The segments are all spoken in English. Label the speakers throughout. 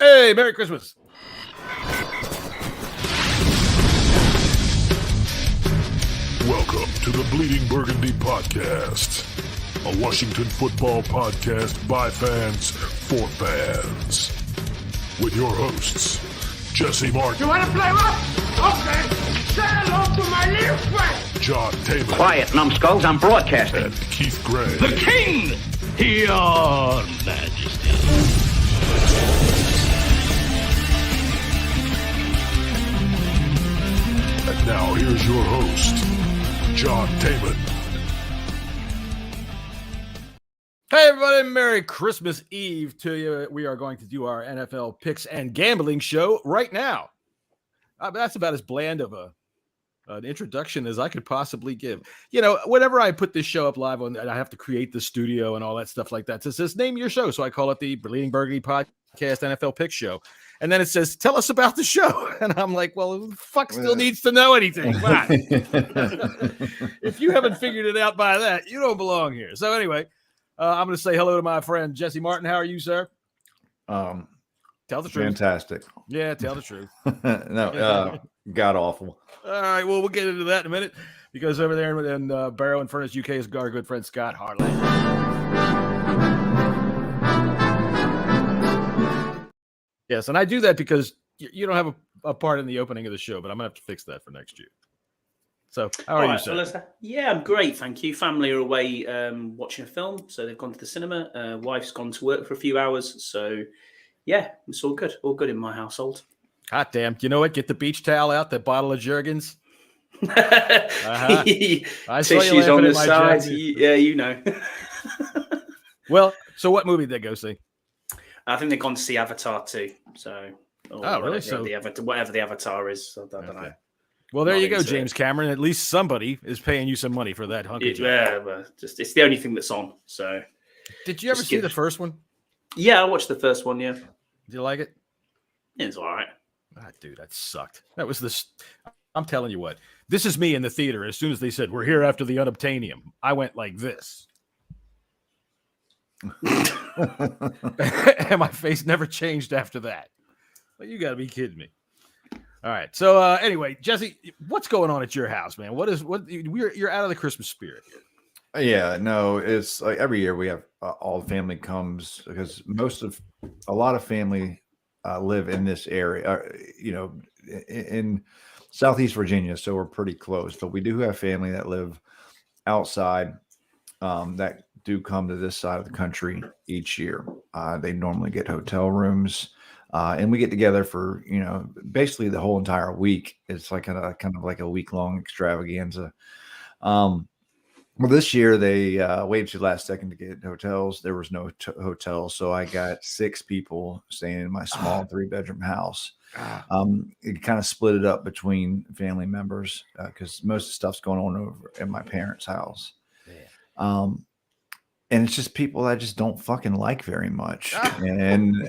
Speaker 1: Hey, Merry Christmas.
Speaker 2: Welcome to the Bleeding Burgundy podcast, a Washington football podcast by fans for fans. With your hosts, Jesse Martin.
Speaker 3: You want to play what? Okay. Say hello to my little friend.
Speaker 2: John Taylor.
Speaker 4: Quiet, numbskulls, I'm broadcasting.
Speaker 2: And Keith Gray.
Speaker 5: The King, your Majesty.
Speaker 2: And now here's your host, John Taylor.
Speaker 1: Hey, everybody. Merry Christmas Eve to you. We are going to do our NFL picks and gambling show right now. That's about as bland of an introduction as I could possibly give. You know, whenever I put this show up live on, I have to create the studio and all that stuff like that. So it says, name your show. So I call it the Bleeding Burgundy Podcast NFL Pick Show. And then it says, tell us about the show. And I'm like, well, who the fuck still needs to know anything? Come on. If you haven't figured it out by that, you don't belong here. So anyway, I'm going to say hello to my friend, Jesse Martin. How are you, sir?
Speaker 6: Tell
Speaker 1: the truth.
Speaker 6: Fantastic.
Speaker 1: Yeah, tell the truth.
Speaker 6: No, god awful.
Speaker 1: All right, well, we'll get into that in a minute because over there in Barrow and Furnace, UK is our good friend Scott Hartley. Yes, and I do that because you don't have a part in the opening of the show, but I'm going to have to fix that for next year. So, how are you, sir?
Speaker 7: Yeah, I'm great, thank you. Family are away watching a film, so they've gone to the cinema. Wife's gone to work for a few hours, so yeah, it's all good. All good in my household.
Speaker 1: Hot damn. You know what? Get the beach towel out, that bottle of Jergens. I saw
Speaker 7: Tissues
Speaker 1: you
Speaker 7: on the
Speaker 1: at my
Speaker 7: side.
Speaker 1: Jergens.
Speaker 7: Yeah, you know.
Speaker 1: Well, so what movie did they go see?
Speaker 7: I think they've gone to see Avatar 2. So,
Speaker 1: really? So
Speaker 7: whatever the Avatar is, I don't know.
Speaker 1: Well, there you go, James Cameron. At least somebody is paying you some money for that hunky.
Speaker 7: Yeah, but it's the only thing that's on. So,
Speaker 1: did you ever see the first one?
Speaker 7: Yeah, I watched the first one. Yeah,
Speaker 1: did you like it?
Speaker 7: It's all right.
Speaker 1: Dude, that sucked. That was this. I'm telling you what. This is me in the theater. As soon as they said we're here after the unobtainium, I went like this. And my face never changed after that. Well, you got to be kidding me. All right. So anyway, Jesse, what's going on at your house, man? You're out of the Christmas spirit here.
Speaker 6: Yeah, no, it's like every year we have all the family comes because a lot of family live in this area, in Southeast Virginia. So we're pretty close, but we do have family that live outside that do come to this side of the country each year. They normally get hotel rooms. And we get together for, basically the whole entire week. It's like kind of like a week-long extravaganza. Well, this year they waited to the last second to get hotels. There was no hotel, so I got 6 people staying in my small 3-bedroom house. It kind of split it up between family members because most of the stuff's going on over in my parents' house. And it's just people I just don't fucking like very much. And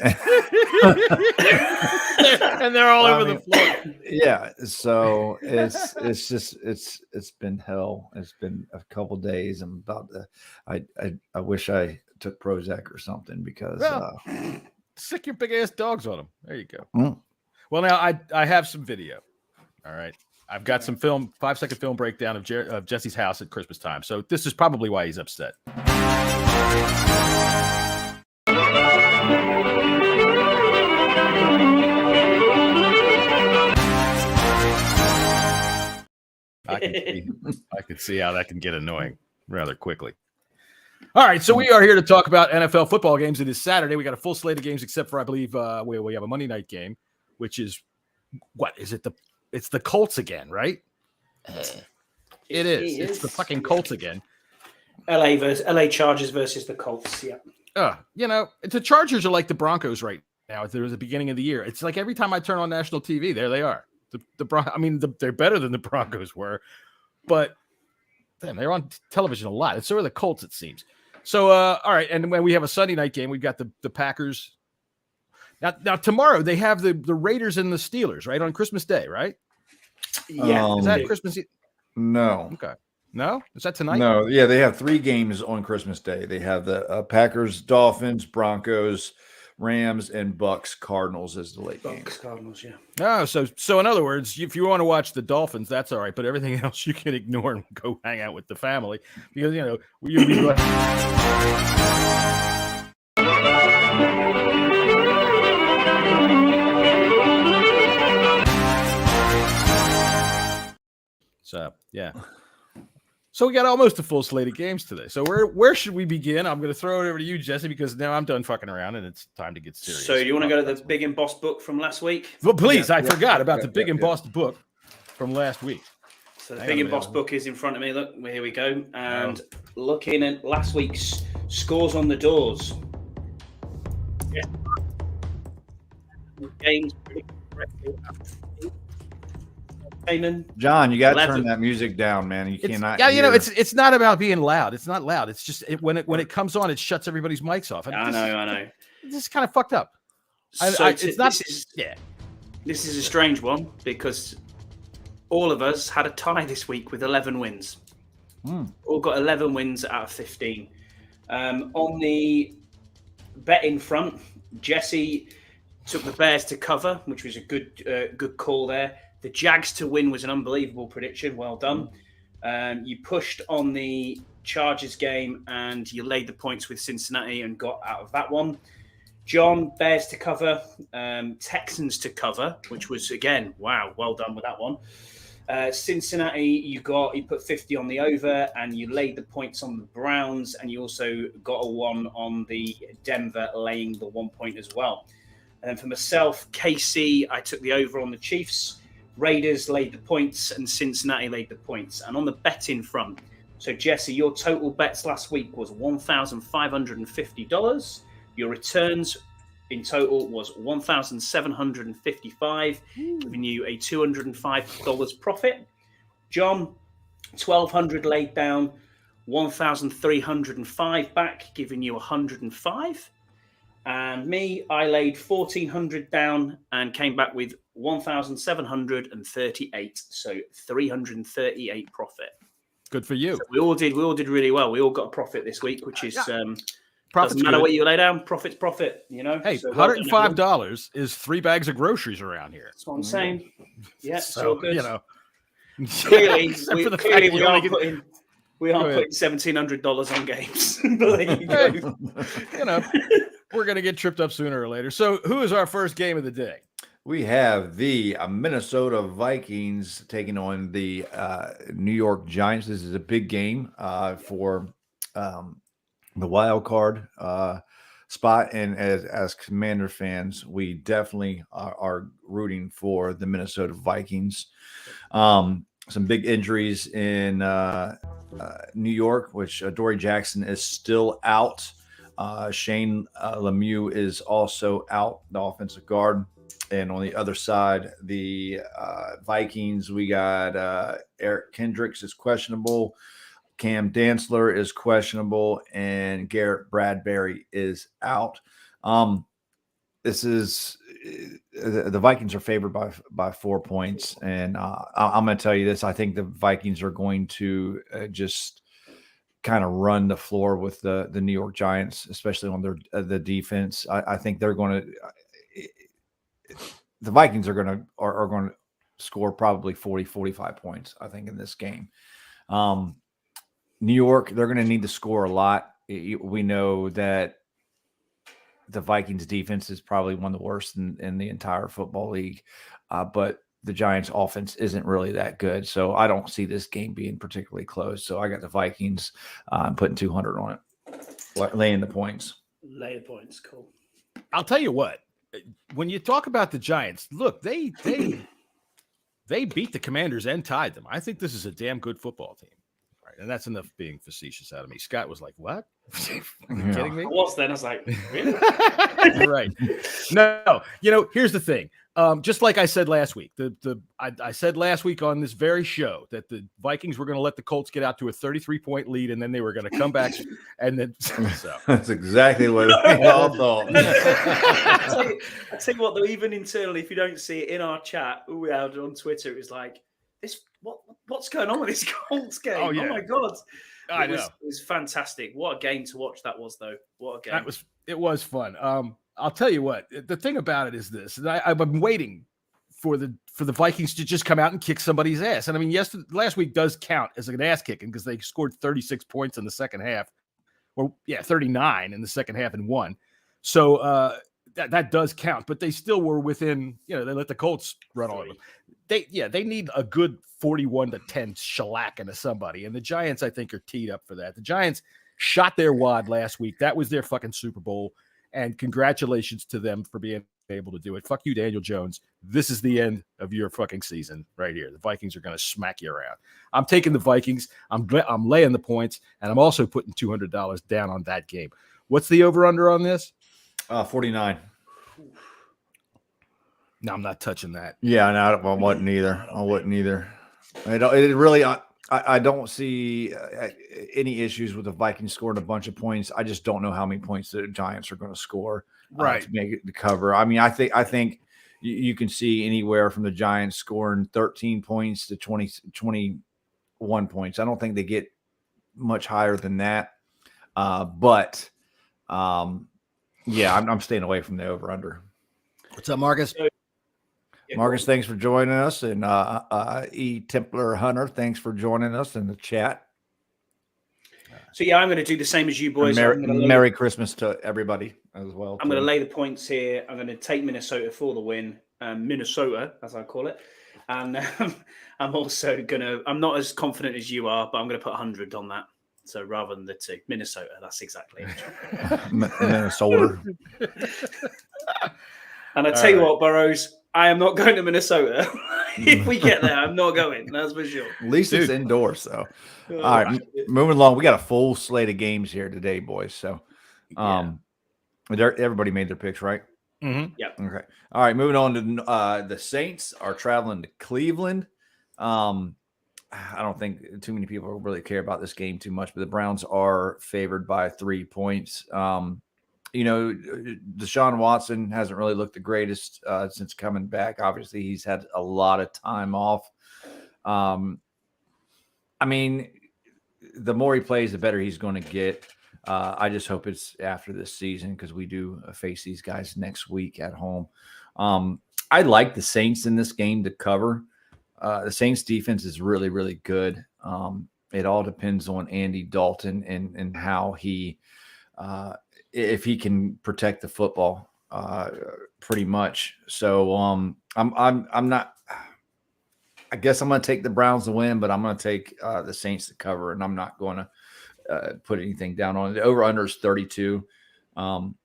Speaker 1: they're all over the floor.
Speaker 6: Yeah. So it's been hell. It's been a couple days. I'm about to, I wish I took Prozac or something because
Speaker 1: sick your big ass dogs on them. There you go. Well, now I have some video. All right. I've got some 5-second film breakdown of Jesse's house at Christmas time. So this is probably why he's upset. I can see how that can get annoying rather quickly. All right, so we are here to talk about NFL football games. It is Saturday. We got a full slate of games, except for I believe we have a Monday night game, which is what is it? It's the Colts again, right? It is. It's the fucking Colts again.
Speaker 7: LA Chargers versus the Colts. Yeah.
Speaker 1: The Chargers are like the Broncos right now. There was the beginning of the year. It's like every time I turn on national TV, there they are. They're better than the Broncos were, but damn, they're on television a lot. And so are the Colts, it seems. So, all right. And when we have a Sunday night game, we've got the Packers. Now tomorrow they have the Raiders and the Steelers, right? On Christmas Day, right?
Speaker 7: Yeah.
Speaker 1: Is that Christmas?
Speaker 6: No.
Speaker 1: Okay. No? Is that tonight?
Speaker 6: No. Yeah, they have 3 games on Christmas Day. They have the Packers, Dolphins, Broncos, Rams and Bucks Cardinals as the late game.
Speaker 7: Bucks Cardinals, yeah.
Speaker 1: Oh, so in other words, if you want to watch the Dolphins, that's all right, but everything else you can ignore and go hang out with the family because you'll be glad. So yeah. So we got almost a full slate of games today. So where should we begin? I'm going to throw it over to you, Jesse, because now I'm done fucking around and it's time to get serious.
Speaker 7: So you want to go to the Big and Boss book from last week?
Speaker 1: Well, please, I forgot about the Big and Boss book from last week.
Speaker 7: So the Big and Boss book is in front of me. Look, here we go. And looking at last week's scores on the doors. Yeah. Games pretty correctly.
Speaker 6: John, you got to
Speaker 7: 11.
Speaker 6: turn that music down, man. You cannot.
Speaker 1: Yeah,
Speaker 6: hear.
Speaker 1: it's not about being loud. It's not loud. It's just when it comes on, it shuts everybody's mics off.
Speaker 7: I know.
Speaker 1: This is kind of fucked up. It's not.
Speaker 7: This is a strange one because all of us had a tie this week with 11 wins. All got 11 wins out of 15. On the betting front, Jesse took the Bears to cover, which was a good call there. The Jags to win was an unbelievable prediction. Well done. You pushed on the Chargers game and you laid the points with Cincinnati and got out of that one. John, Bears to cover, Texans to cover, which was, again, wow, well done with that one. Cincinnati, you put 50 on the over and you laid the points on the Browns and you also got a 1 on the Denver laying the 1 point as well. And then for myself, KC, I took the over on the Chiefs. Raiders laid the points and Cincinnati laid the points. And on the betting front, so Jesse, your total bets last week was $1,550. Your returns in total was $1,755, giving you a $205 profit. John, $1,200 laid down, $1,305 back, giving you $105. And me, I laid $1,400 down and came back with $1,738, so $338 profit.
Speaker 1: Good for you.
Speaker 7: So we all did really well. We all got a profit this week, which is
Speaker 1: Profit's
Speaker 7: doesn't matter
Speaker 1: good.
Speaker 7: what you lay down. Profit's profit.
Speaker 1: Hey,
Speaker 7: So
Speaker 1: $105 is 3 bags of groceries around here.
Speaker 7: That's what I'm saying. Yeah,
Speaker 1: So
Speaker 7: good.
Speaker 1: Clearly,
Speaker 7: we are putting $1,700 on games. But there you go.
Speaker 1: We're going to get tripped up sooner or later. So who is our first game of the day?
Speaker 6: We have the Minnesota Vikings taking on the New York Giants. This is a big game for the wild card spot. And as Commander fans, we definitely are rooting for the Minnesota Vikings. Some big injuries in New York, which Dory Jackson is still out. Shane Lemieux is also out, the offensive guard. And on the other side, the Vikings, we got Eric Kendricks is questionable. Cam Dantzler is questionable. And Garrett Bradbury is out. This is the Vikings are favored by 4 points. And I'm going to tell you this. I think the Vikings are going to just kind of run the floor with the New York Giants, especially on the defense. I think they're going to the Vikings are going to score probably 40, 45 points, I think, in this game. New York, they're going to need to score a lot. We know that the Vikings defense is probably one of the worst in the entire football league. But the Giants offense isn't really that good. So I don't see this game being particularly close. So I got the Vikings. I'm putting 200 on it, laying the points.
Speaker 7: Lay the points. Cool.
Speaker 1: I'll tell you what, when you talk about the Giants, look, they beat the Commanders and tied them. I think this is a damn good football team. Right, and that's enough being facetious out of me. Scott was like, what? Are you kidding me?
Speaker 7: I was then. I was like, really?
Speaker 1: Right. No, here's the thing. Just like I said last week, I said last week on this very show that the Vikings were going to let the Colts get out to a 33-point lead, and then they were going to come back, and then so
Speaker 6: that's exactly what we all thought.
Speaker 7: I tell you what, though, even internally, if you don't see it in our chat we had on Twitter, it was like, what's going on with this Colts game?
Speaker 1: Oh, yeah.
Speaker 7: Oh my god!
Speaker 1: I know.
Speaker 7: It was fantastic. What a game to watch that was, though. What a game!
Speaker 1: It was fun. I'll tell you what. The thing about it is this: I've been waiting for the Vikings to just come out and kick somebody's ass. And I mean, last week does count as an ass kicking because they scored 36 points in the second half, or 39 in the second half and won. So that does count, but they still were within. They let the Colts run on them. They need a good 41-10 shellacking to somebody, and the Giants I think are teed up for that. The Giants shot their wad last week. That was their fucking Super Bowl, and congratulations to them for being able to do it. Fuck you, Daniel Jones. This is the end of your fucking season right here. The Vikings are going to smack you around. I'm taking the Vikings. I'm laying the points, and I'm also putting $200 down on that game. What's the over-under on this?
Speaker 6: 49.
Speaker 1: No, I'm not touching that.
Speaker 6: Yeah, no, I wouldn't either. I don't see any issues with the Vikings scoring a bunch of points. I just don't know how many points the Giants are going to score to make it to cover. I mean, I think you can see anywhere from the Giants scoring 13 points to 21 points. I don't think they get much higher than that. But I'm staying away from the over-under.
Speaker 1: What's up, Marcus?
Speaker 6: Marcus, thanks for joining us. And E. Templar Hunter, thanks for joining us in the chat.
Speaker 7: So, I'm going to do the same as you boys.
Speaker 6: Merry Christmas to everybody as well.
Speaker 7: I'm going to lay the points here. I'm going to take Minnesota for the win. Minnesota, as I call it. And I'm also going to – I'm not as confident as you are, but I'm going to put 100 on that. So, rather than the two. Minnesota, that's exactly it.
Speaker 6: Minnesota.
Speaker 7: And I tell you what, Burrows, I am not going to Minnesota. If we get there, I'm not going. That's for sure.
Speaker 6: At least it's indoors, so. All right, moving along. We got a full slate of games here today, boys. So, everybody made their picks, right?
Speaker 1: Mm-hmm.
Speaker 7: Yeah.
Speaker 6: Okay. All right, moving on to the Saints are traveling to Cleveland. I don't think too many people really care about this game too much, but the Browns are favored by 3 points. Deshaun Watson hasn't really looked the greatest since coming back. Obviously, he's had a lot of time off. I mean, the more he plays, the better he's going to get. I just hope it's after this season because we do face these guys next week at home. I like the Saints in this game to cover. The Saints defense is really, really good. It all depends on Andy Dalton and how he if he can protect the football pretty much. So I'm not, I guess I'm going to take the Browns to win, but I'm going to take the Saints to cover, and I'm not going to put anything down on it. The over-under is 32, and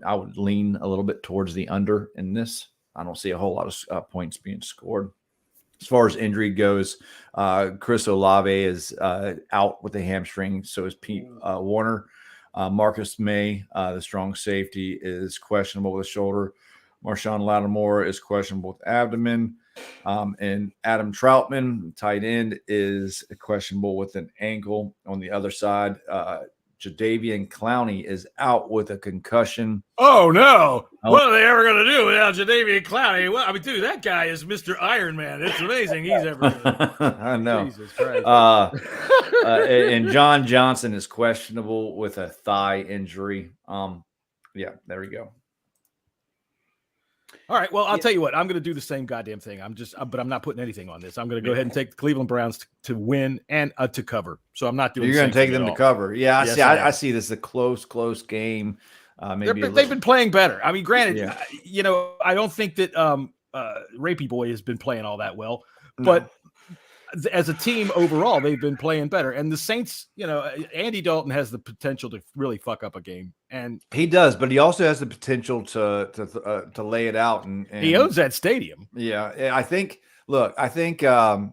Speaker 6: I would lean a little bit towards the under in this. I don't see a whole lot of points being scored. As far as injury goes, Chris Olave is out with a hamstring, so is Pete Warner. Marcus May, the strong safety, is questionable with a shoulder. Marshawn Lattimore is questionable with abdomen. And Adam Troutman, tight end, is questionable with an ankle. On the other side, Jadeveon Clowney is out with a concussion.
Speaker 1: Oh, no. What are they ever going to do without Jadeveon Clowney? Well, I mean, dude, that guy is Mr. Iron Man. It's amazing he's ever.
Speaker 6: I know.
Speaker 1: Jesus Christ.
Speaker 6: And John Johnson is questionable with a thigh injury. There we go.
Speaker 1: All right. Well, I'll tell you what. I'm going to do the same goddamn thing. But I'm not putting anything on this. I'm going to go ahead and take the Cleveland Browns to win and to cover. So I'm not doing.
Speaker 6: You're going to take them to cover. Yeah,
Speaker 1: yes,
Speaker 6: I see this as a close game. Maybe
Speaker 1: they've been playing better. I mean, granted, I don't think that Rapey Boy has been playing all that well, but as a team overall, they've been playing better. And the Saints, Andy Dalton has the potential to really fuck up a game, and
Speaker 6: he does. But he also has the potential to lay it out. And
Speaker 1: he owns that stadium.
Speaker 6: Yeah, I think. Look, I think the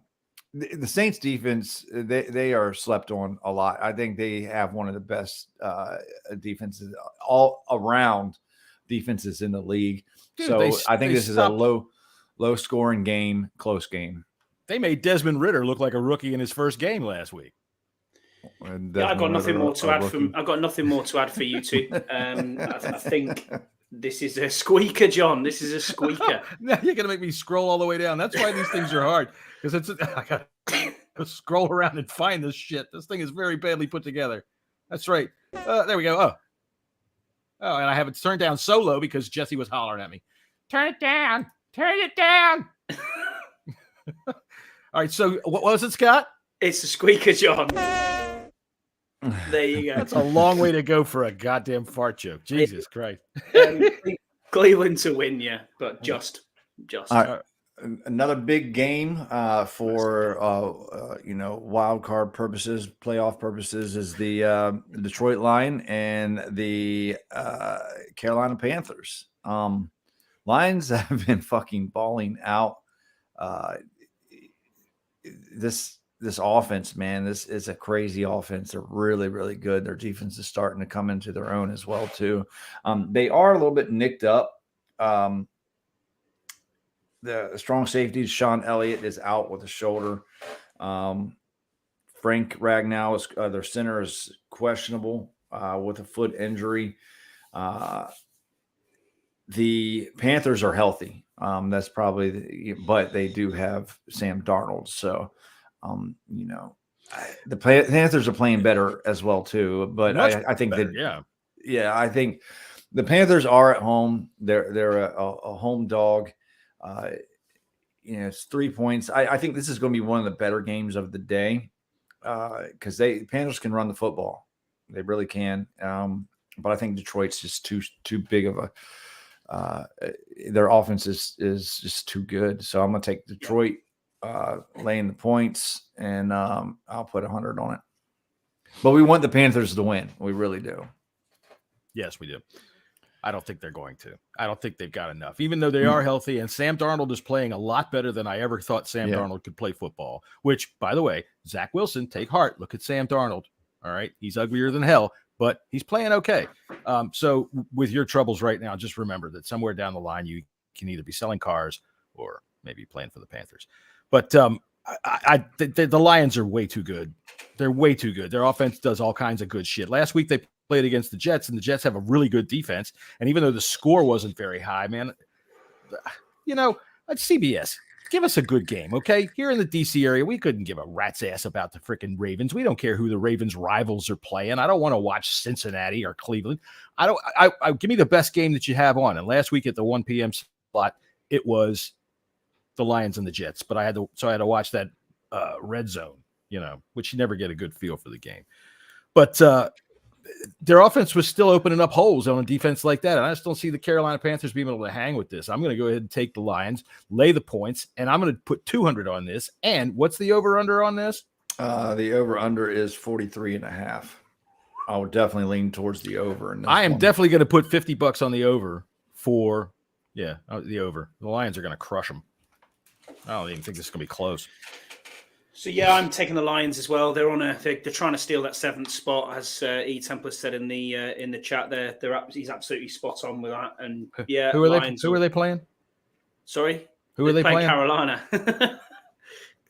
Speaker 6: Saints defense they are slept on a lot. I think they have one of the best defenses all around defenses in the league.
Speaker 1: Dude,
Speaker 6: so I think this is a low scoring game, close game.
Speaker 1: They made Desmond Ridder look like a rookie in his first game last week.
Speaker 7: I've got nothing more to add. I've got nothing more to add for you two. I think this is a squeaker, John. This is a squeaker.
Speaker 1: Now you're gonna make me scroll all the way down. That's why these things are hard, because I got to scroll around and find this shit. This thing is very badly put together. That's right. There we go. Oh, and I have it turned down so low because Jesse was hollering at me. Turn it down. Turn it down. All right. So what was it, Scott?
Speaker 7: It's a squeaker, John. There you go.
Speaker 1: That's a long way to go for a goddamn fart joke. Jesus Christ.
Speaker 7: Cleveland to win, yeah, but just.
Speaker 6: Another big game for wild card purposes, playoff purposes, is the Detroit Lion and the Carolina Panthers. Lions have been fucking balling out. This offense, man, this is a crazy offense. They're really, really good. Their defense is starting to come into their own as well too. They are a little bit nicked up. The strong safety, Sean Elliott, is out with a shoulder. Frank Ragnow, their center, is questionable with a foot injury. The Panthers are healthy. That's probably but they do have Sam Darnold. So, the Panthers are playing better as well too. But I think that, I think the Panthers are at home. They're a home dog. It's 3 points. I think this is going to be one of the better games of the day because Panthers can run the football. They really can. But I think Detroit's just too big of a their offense is just too good. So I'm going to take Detroit laying the points, and I'll put 100 on it. But we want the Panthers to win. We really do.
Speaker 1: Yes, we do. I don't think they're going to. I don't think they've got enough, even though they are healthy. And Sam Darnold is playing a lot better than I ever thought Sam Darnold could play football, which, by the way, Zach Wilson, take heart. Look at Sam Darnold. All right. He's uglier than hell, but he's playing okay. So with your troubles right now, just remember that somewhere down the line, you can either be selling cars or maybe playing for the Panthers. But the Lions are way too good. They're way too good. Their offense does all kinds of good shit. Last week, they played against the Jets, and the Jets have a really good defense. And even though the score wasn't very high, man, at CBS, give us a good game, okay? Here in the D.C. area, we couldn't give a rat's ass about the freaking Ravens. We don't care who the Ravens' rivals are playing. I don't want to watch Cincinnati or Cleveland. I give me the best game that you have on. And last week at the 1 p.m. slot, it was the Lions and the Jets. But I had to watch that red zone, which you never get a good feel for the game. But their offense was still opening up holes on a defense like that. And I just don't see the Carolina Panthers being able to hang with this. I'm going to go ahead and take the Lions, lay the points, and I'm going to put 200 on this. And what's the over-under on this?
Speaker 6: The over-under is 43.5. I would definitely lean towards the over.
Speaker 1: I am definitely going to put $50 on the over for, the over. The Lions are going to crush them. I don't even think this is going to be close.
Speaker 7: So I'm taking the Lions as well. They're they're trying to steal that 7th spot, as E. Templar said in the chat. He's absolutely spot on with that. And
Speaker 1: who are they playing?
Speaker 7: Sorry,
Speaker 1: who are they playing?
Speaker 7: Carolina.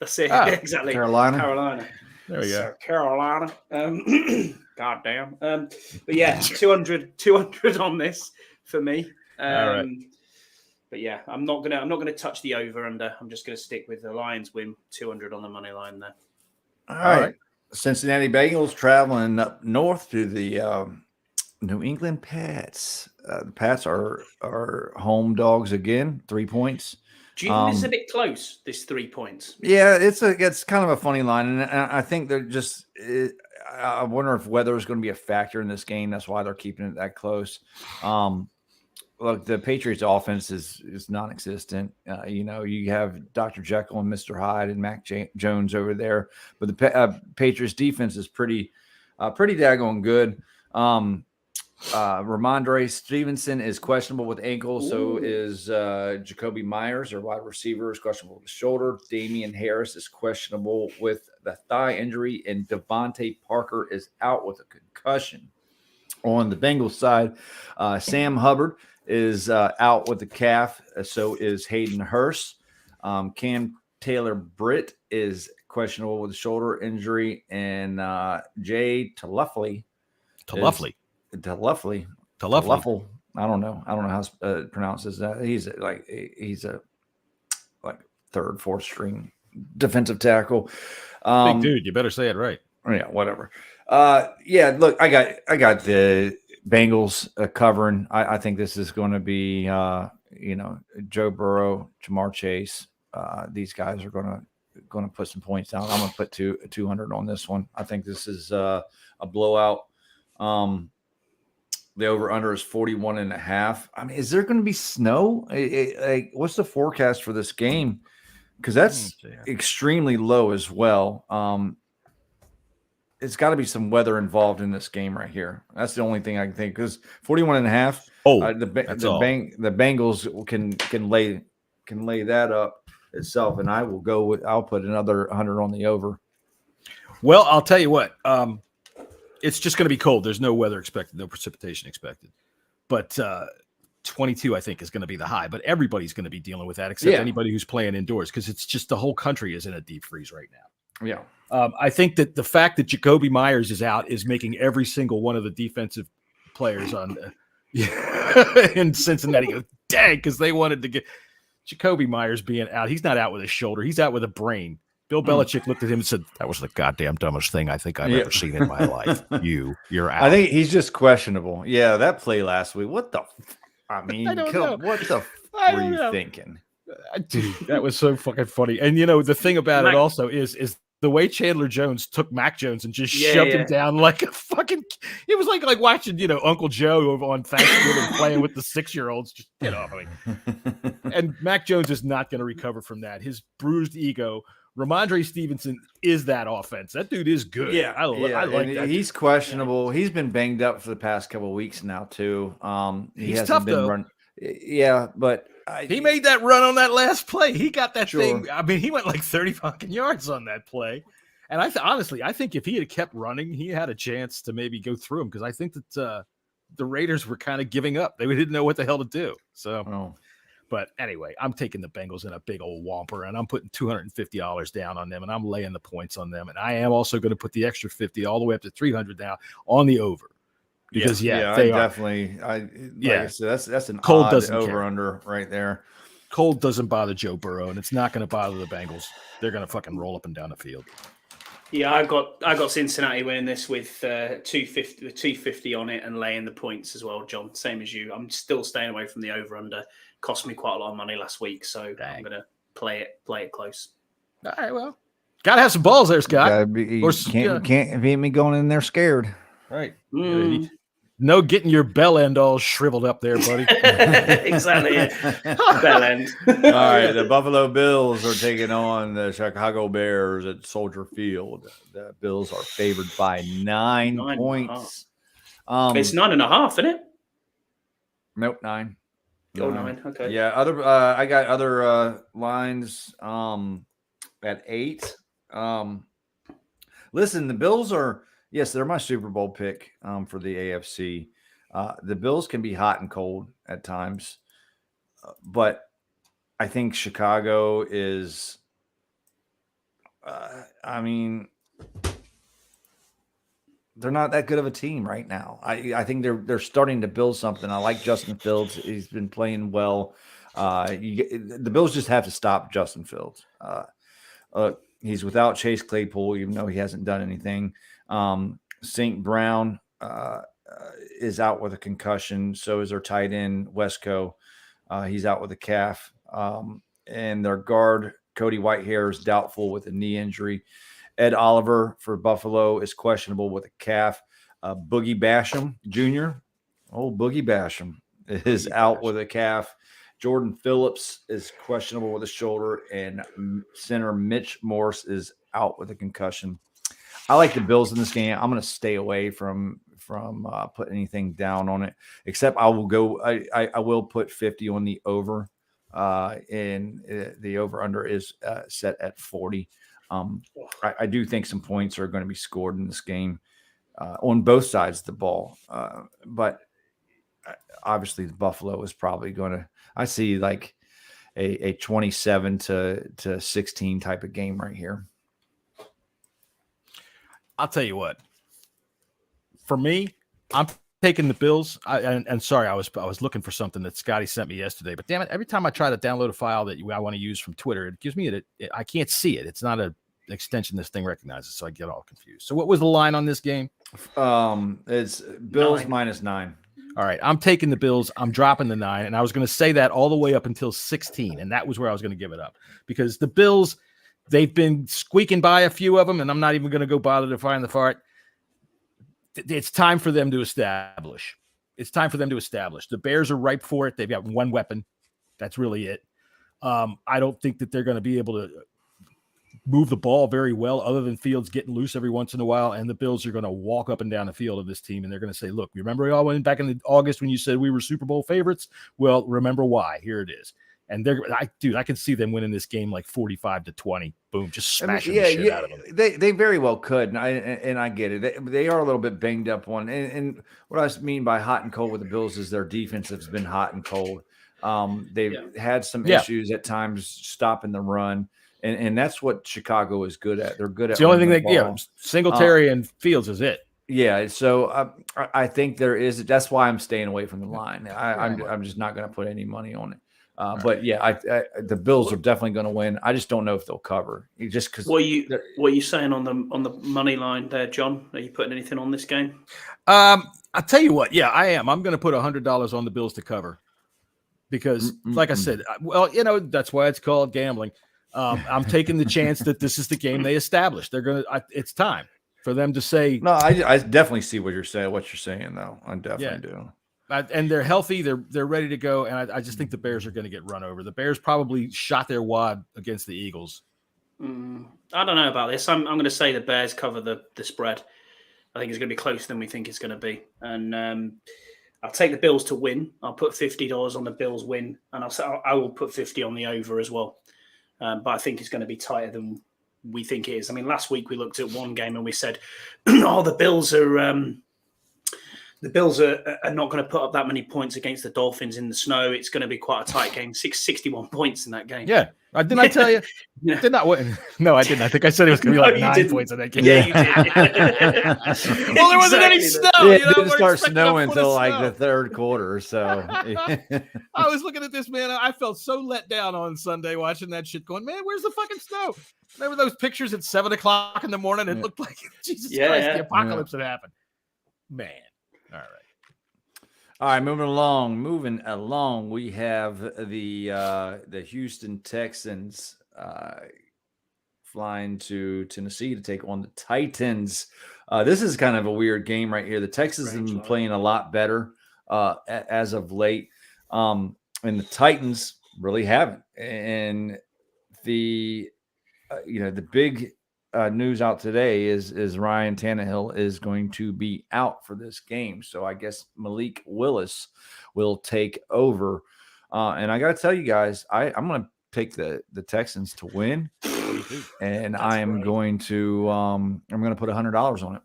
Speaker 7: That's it. Exactly.
Speaker 6: Carolina.
Speaker 1: There we go.
Speaker 7: Carolina. God damn. But 200 on this for me.
Speaker 1: All right.
Speaker 7: But I'm not gonna touch the over under. I'm just gonna stick with the Lions win, 200 on the money line there.
Speaker 6: All right. Cincinnati Bengals traveling up north to the New England Pats. The Pats are home dogs again, 3 points.
Speaker 7: Do you think this is a bit close? This 3 points?
Speaker 6: Yeah, it's kind of a funny line, and I think they're just. I wonder if weather is going to be a factor in this game. That's why they're keeping it that close. Look, the Patriots offense is non-existent. You have Dr. Jekyll and Mr. Hyde and Mac Jones over there, but the Patriots defense is pretty daggone good. Ramondre Stevenson is questionable with ankle. Ooh. So is Jacoby Myers, their wide receiver, is questionable with the shoulder. Damian Harris is questionable with the thigh injury, and Devontae Parker is out with a concussion. On the Bengals side, Sam Hubbard is out with the calf. So is Hayden Hurst. Cam Taylor-Britt is questionable with a shoulder injury, and Jay Tuluffle. I don't know how to pronounce this. He's a third, fourth string defensive tackle.
Speaker 1: Big dude, you better say it right.
Speaker 6: Yeah, whatever. Look, I got the Bengals covering. I think this is going to be, Joe Burrow, Jamar Chase. These guys are going to put some points down. I'm going to put 200 on this one. I think this is a blowout. The over-under is 41.5. I mean, is there going to be snow? What's the forecast for this game? Because that's extremely low as well. It's got to be some weather involved in this game right here. That's the only thing I can think. Because 41.5. The Bengals can lay that up itself, and I'll put another 100 on the over.
Speaker 1: Well, I'll tell you what. It's just going to be cold. There's no weather expected, no precipitation expected. But 22, I think, is going to be the high. But everybody's going to be dealing with that, except anybody who's playing indoors, because it's just the whole country is in a deep freeze right now.
Speaker 6: Yeah.
Speaker 1: I think that the fact that Jacoby Myers is out is making every single one of the defensive players on in Cincinnati go, dang, because they wanted to get Jacoby Myers being out. He's not out with his shoulder. He's out with a brain. Bill Belichick looked at him and said, that was the goddamn dumbest thing I think I've ever seen in my life. You're out.
Speaker 6: I think he's just questionable. Yeah, that play last week. What the I mean, what the were you thinking?
Speaker 1: Dude, that was so fucking funny. And, the thing about it also is the way Chandler Jones took Mac Jones and just shoved him down like a fucking – it was like watching, Uncle Joe on Thanksgiving playing with the 6-year-olds. Just get off of me. And Mac Jones is not going to recover from that. His bruised ego – Ramondre Stevenson is that offense. That dude is good.
Speaker 6: Yeah,
Speaker 1: I like that.
Speaker 6: He's questionable. He's been banged up for the past couple of weeks now too.
Speaker 1: He's tough though.
Speaker 6: Yeah, but
Speaker 1: he made that run on that last play. He got that thing. I mean, he went like 30 fucking yards on that play. And honestly, I think if he had kept running, he had a chance to maybe go through him, because I think that the Raiders were kind of giving up. They didn't know what the hell to do. So. But anyway, I'm taking the Bengals in a big old whomper, and I'm putting $250 down on them, and I'm laying the points on them. And I am also going to put the extra 50 all the way up to 300 down on the over. Because, they
Speaker 6: definitely. I said, that's an
Speaker 1: cold
Speaker 6: odd over-under right there.
Speaker 1: Cold doesn't bother Joe Burrow, and it's not going to bother the Bengals. They're going to fucking roll up and down the field.
Speaker 7: Yeah, I got Cincinnati winning this with 250 on it and laying the points as well, John. Same as you. I'm still staying away from the over-under. Cost me quite a lot of money last week, so I'm going to play it close.
Speaker 1: All right, well, got to have some balls there, Scott.
Speaker 6: Can't beat me going in there scared.
Speaker 1: Right. No getting your bell end all shriveled up there, buddy.
Speaker 7: Exactly. Bell end.
Speaker 6: All right, the Buffalo Bills are taking on the Chicago Bears at Soldier Field. The Bills are favored by 9 points.
Speaker 7: It's 9.5, isn't it?
Speaker 6: Nope, 9.
Speaker 7: Oh, 9. Okay.
Speaker 6: Yeah. I got other lines at 8. Listen, the Bills are they're my Super Bowl pick for the AFC. The Bills can be hot and cold at times, but I think Chicago is. They're not that good of a team right now. I think they're starting to build something. I like Justin Fields. He's been playing well. The Bills just have to stop Justin Fields. He's without Chase Claypool, even though he hasn't done anything. St. Brown is out with a concussion. So is their tight end, Wesco. He's out with a calf. And their guard, Cody Whitehair, is doubtful with a knee injury. Ed Oliver for Buffalo is questionable with a calf. Boogie Basham Jr., Boogie Basham, is out with a calf. Jordan Phillips is questionable with a shoulder, and center Mitch Morse is out with a concussion. I like the Bills in this game. I'm going to stay away from putting anything down on it, except I will go. I will put 50 on the over, and the over under is set at 40. I do think some points are going to be scored in this game on both sides of the ball. But obviously the Buffalo is probably going to, I see like a 27 to 16 type of game right here.
Speaker 1: I'll tell you what, for me, I'm taking the Bills. Sorry, I was looking for something that Scotty sent me yesterday, but damn it, every time I try to download a file that I want to use from Twitter, it gives me I can't see it. It's not a extension this thing recognizes, so I get all confused. So what was the line on this game?
Speaker 6: It's Bills -9.
Speaker 1: All right, I'm taking the Bills. I'm dropping the 9, and I was going to say that all the way up until 16, and that was where I was going to give it up because the Bills, they've been squeaking by a few of them, and I'm not even going to go bother to find the fart. It's time for them to establish. It's time for them to establish. The Bears are ripe for it. They've got one weapon. That's really it. I don't think that they're going to be able to move the ball very well other than Fields getting loose every once in a while, and the Bills are going to walk up and down the field of this team, and they're going to say, look, remember we all went back in August when you said we were Super Bowl favorites? Well, remember why. Here it is. And I can see them winning this game like 45-20. Boom, just smashing the shit out of them.
Speaker 6: They very well could, and I get it. They are a little bit banged up on. And what I mean by hot and cold with the Bills is their defense has been hot and cold. They've had some issues at times stopping the run. And that's what Chicago is good at. They're good at
Speaker 1: it's the only thing Singletary and Fields is it.
Speaker 6: Yeah, so I think there is. That's why I'm staying away from the line. I'm just not going to put any money on it. But yeah, the Bills are definitely going to win. I just don't know if they'll cover. Just because.
Speaker 7: What are you saying on the money line there, John? Are you putting anything on this game?
Speaker 1: I'll tell you what. Yeah, I am. I'm going to put $100 on the Bills to cover because, like I said, well, that's why it's called gambling. I'm taking the chance that this is the game they established. They're going to. It's time for them to say.
Speaker 6: No, I definitely see what you're saying. What you're saying, though, I definitely do.
Speaker 1: And they're healthy. They're ready to go. And I just think the Bears are going to get run over. The Bears probably shot their wad against the Eagles.
Speaker 7: I don't know about this. I'm going to say the Bears cover the spread. I think it's going to be closer than we think it's going to be. And I'll take the Bills to win. I'll put $50 on the Bills win, and I will put 50 on the over as well. But I think it's going to be tighter than we think it is. I mean, last week we looked at one game and we said, "Oh, the Bills are not going to put up that many points against the Dolphins in the snow. It's going to be quite a tight game. 61 points in that game."
Speaker 1: Yeah, didn't I tell you?
Speaker 7: Yeah.
Speaker 1: Did not win. No, I didn't. I think I said it was going to be like 9 points in that game.
Speaker 7: Yeah, you did.
Speaker 1: Well, there wasn't any snow.
Speaker 6: It didn't start snowing until like the third quarter. So
Speaker 1: I was looking at this, man. I felt so let down on Sunday watching that shit going, man, where's the fucking snow? Remember those pictures at 7:00 in the morning? It looked like, Jesus Christ, the apocalypse had happened. Man.
Speaker 6: All right, moving along. We have the Houston Texans flying to Tennessee to take on the Titans. This is kind of a weird game right here. The Texans have been playing a lot better as of late, and the Titans really haven't. And the big news out today is Ryan Tannehill is going to be out for this game. So I guess Malik Willis will take over. And I got to tell you guys, I'm going to take the Texans to win, and I'm going to put $100 on it.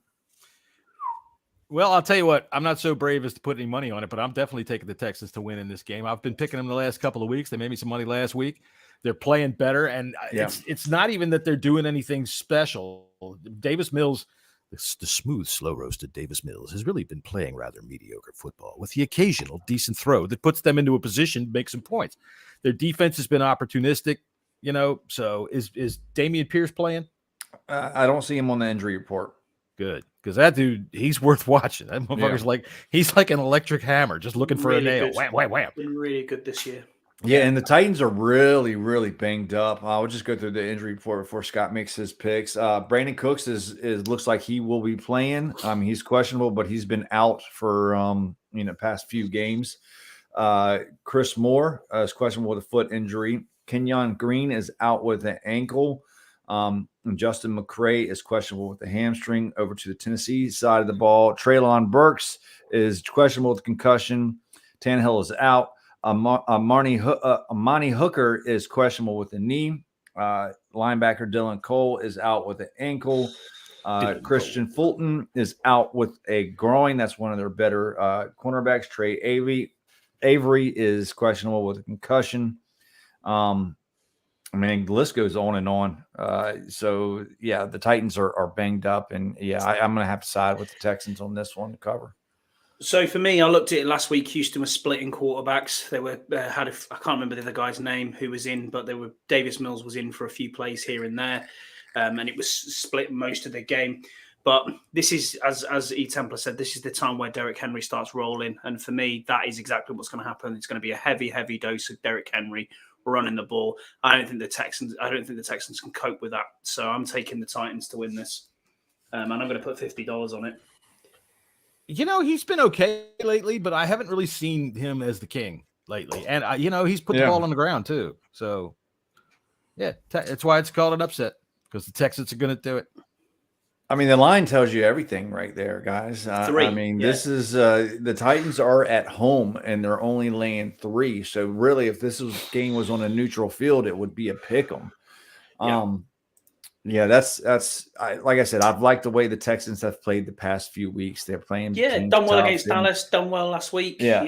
Speaker 1: Well, I'll tell you what, I'm not so brave as to put any money on it, but I'm definitely taking the Texans to win in this game. I've been picking them the last couple of weeks. They made me some money last week. They're playing better, and it's not even that they're doing anything special. Davis Mills, the smooth, slow-roasted Davis Mills, has really been playing rather mediocre football with the occasional decent throw that puts them into a position to make some points. Their defense has been opportunistic, so is Damian Pierce playing?
Speaker 6: I don't see him on the injury report.
Speaker 1: Good, because that dude, he's worth watching. That motherfucker's he's like an electric hammer, just looking for a nail. Wham, wham, wham.
Speaker 7: Been really good this year.
Speaker 6: Yeah, and the Titans are really, really banged up. I'll just go through the injury report before Scott makes his picks. Brandon Cooks looks like he will be playing. He's questionable, but he's been out for past few games. Chris Moore is questionable with a foot injury. Kenyon Green is out with an ankle. And Justin McCray is questionable with the hamstring. Over to the Tennessee side of the ball, Treylon Burks is questionable with concussion. Tannehill is out. Amani Hooker is questionable with the knee. Linebacker Dylan Cole is out with an ankle. Christian Fulton is out with a groin. That's one of their better cornerbacks. Trey Avery is questionable with a concussion. The list goes on and on. So, the Titans are banged up. And, I'm going to have to side with the Texans on this one to cover.
Speaker 7: So for me, I looked at it last week. Houston was splitting quarterbacks. They were I can't remember the other guy's name who was in, but Davis Mills was in for a few plays here and there. and it was split most of the game. But this is, as E. Templar said, this is the time where Derrick Henry starts rolling. And for me, that is exactly what's going to happen. It's going to be a heavy, heavy dose of Derrick Henry running the ball. I don't think the Texans can cope with that. So I'm taking the Titans to win this. And I'm going to put $50 on it.
Speaker 1: He's been okay lately, but I haven't really seen him as the king lately. And, he's put the ball on the ground too. So, yeah, that's why it's called an upset, because the Texans are going to do it.
Speaker 6: I mean, the line tells you everything right there, guys. This is the Titans are at home and they're only laying 3. So really, if this game was on a neutral field, it would be a pick 'em. That's like I said, I've liked the way the Texans have played the past few weeks. They're playing,
Speaker 7: done well against Dallas, done well last week.
Speaker 6: Yeah,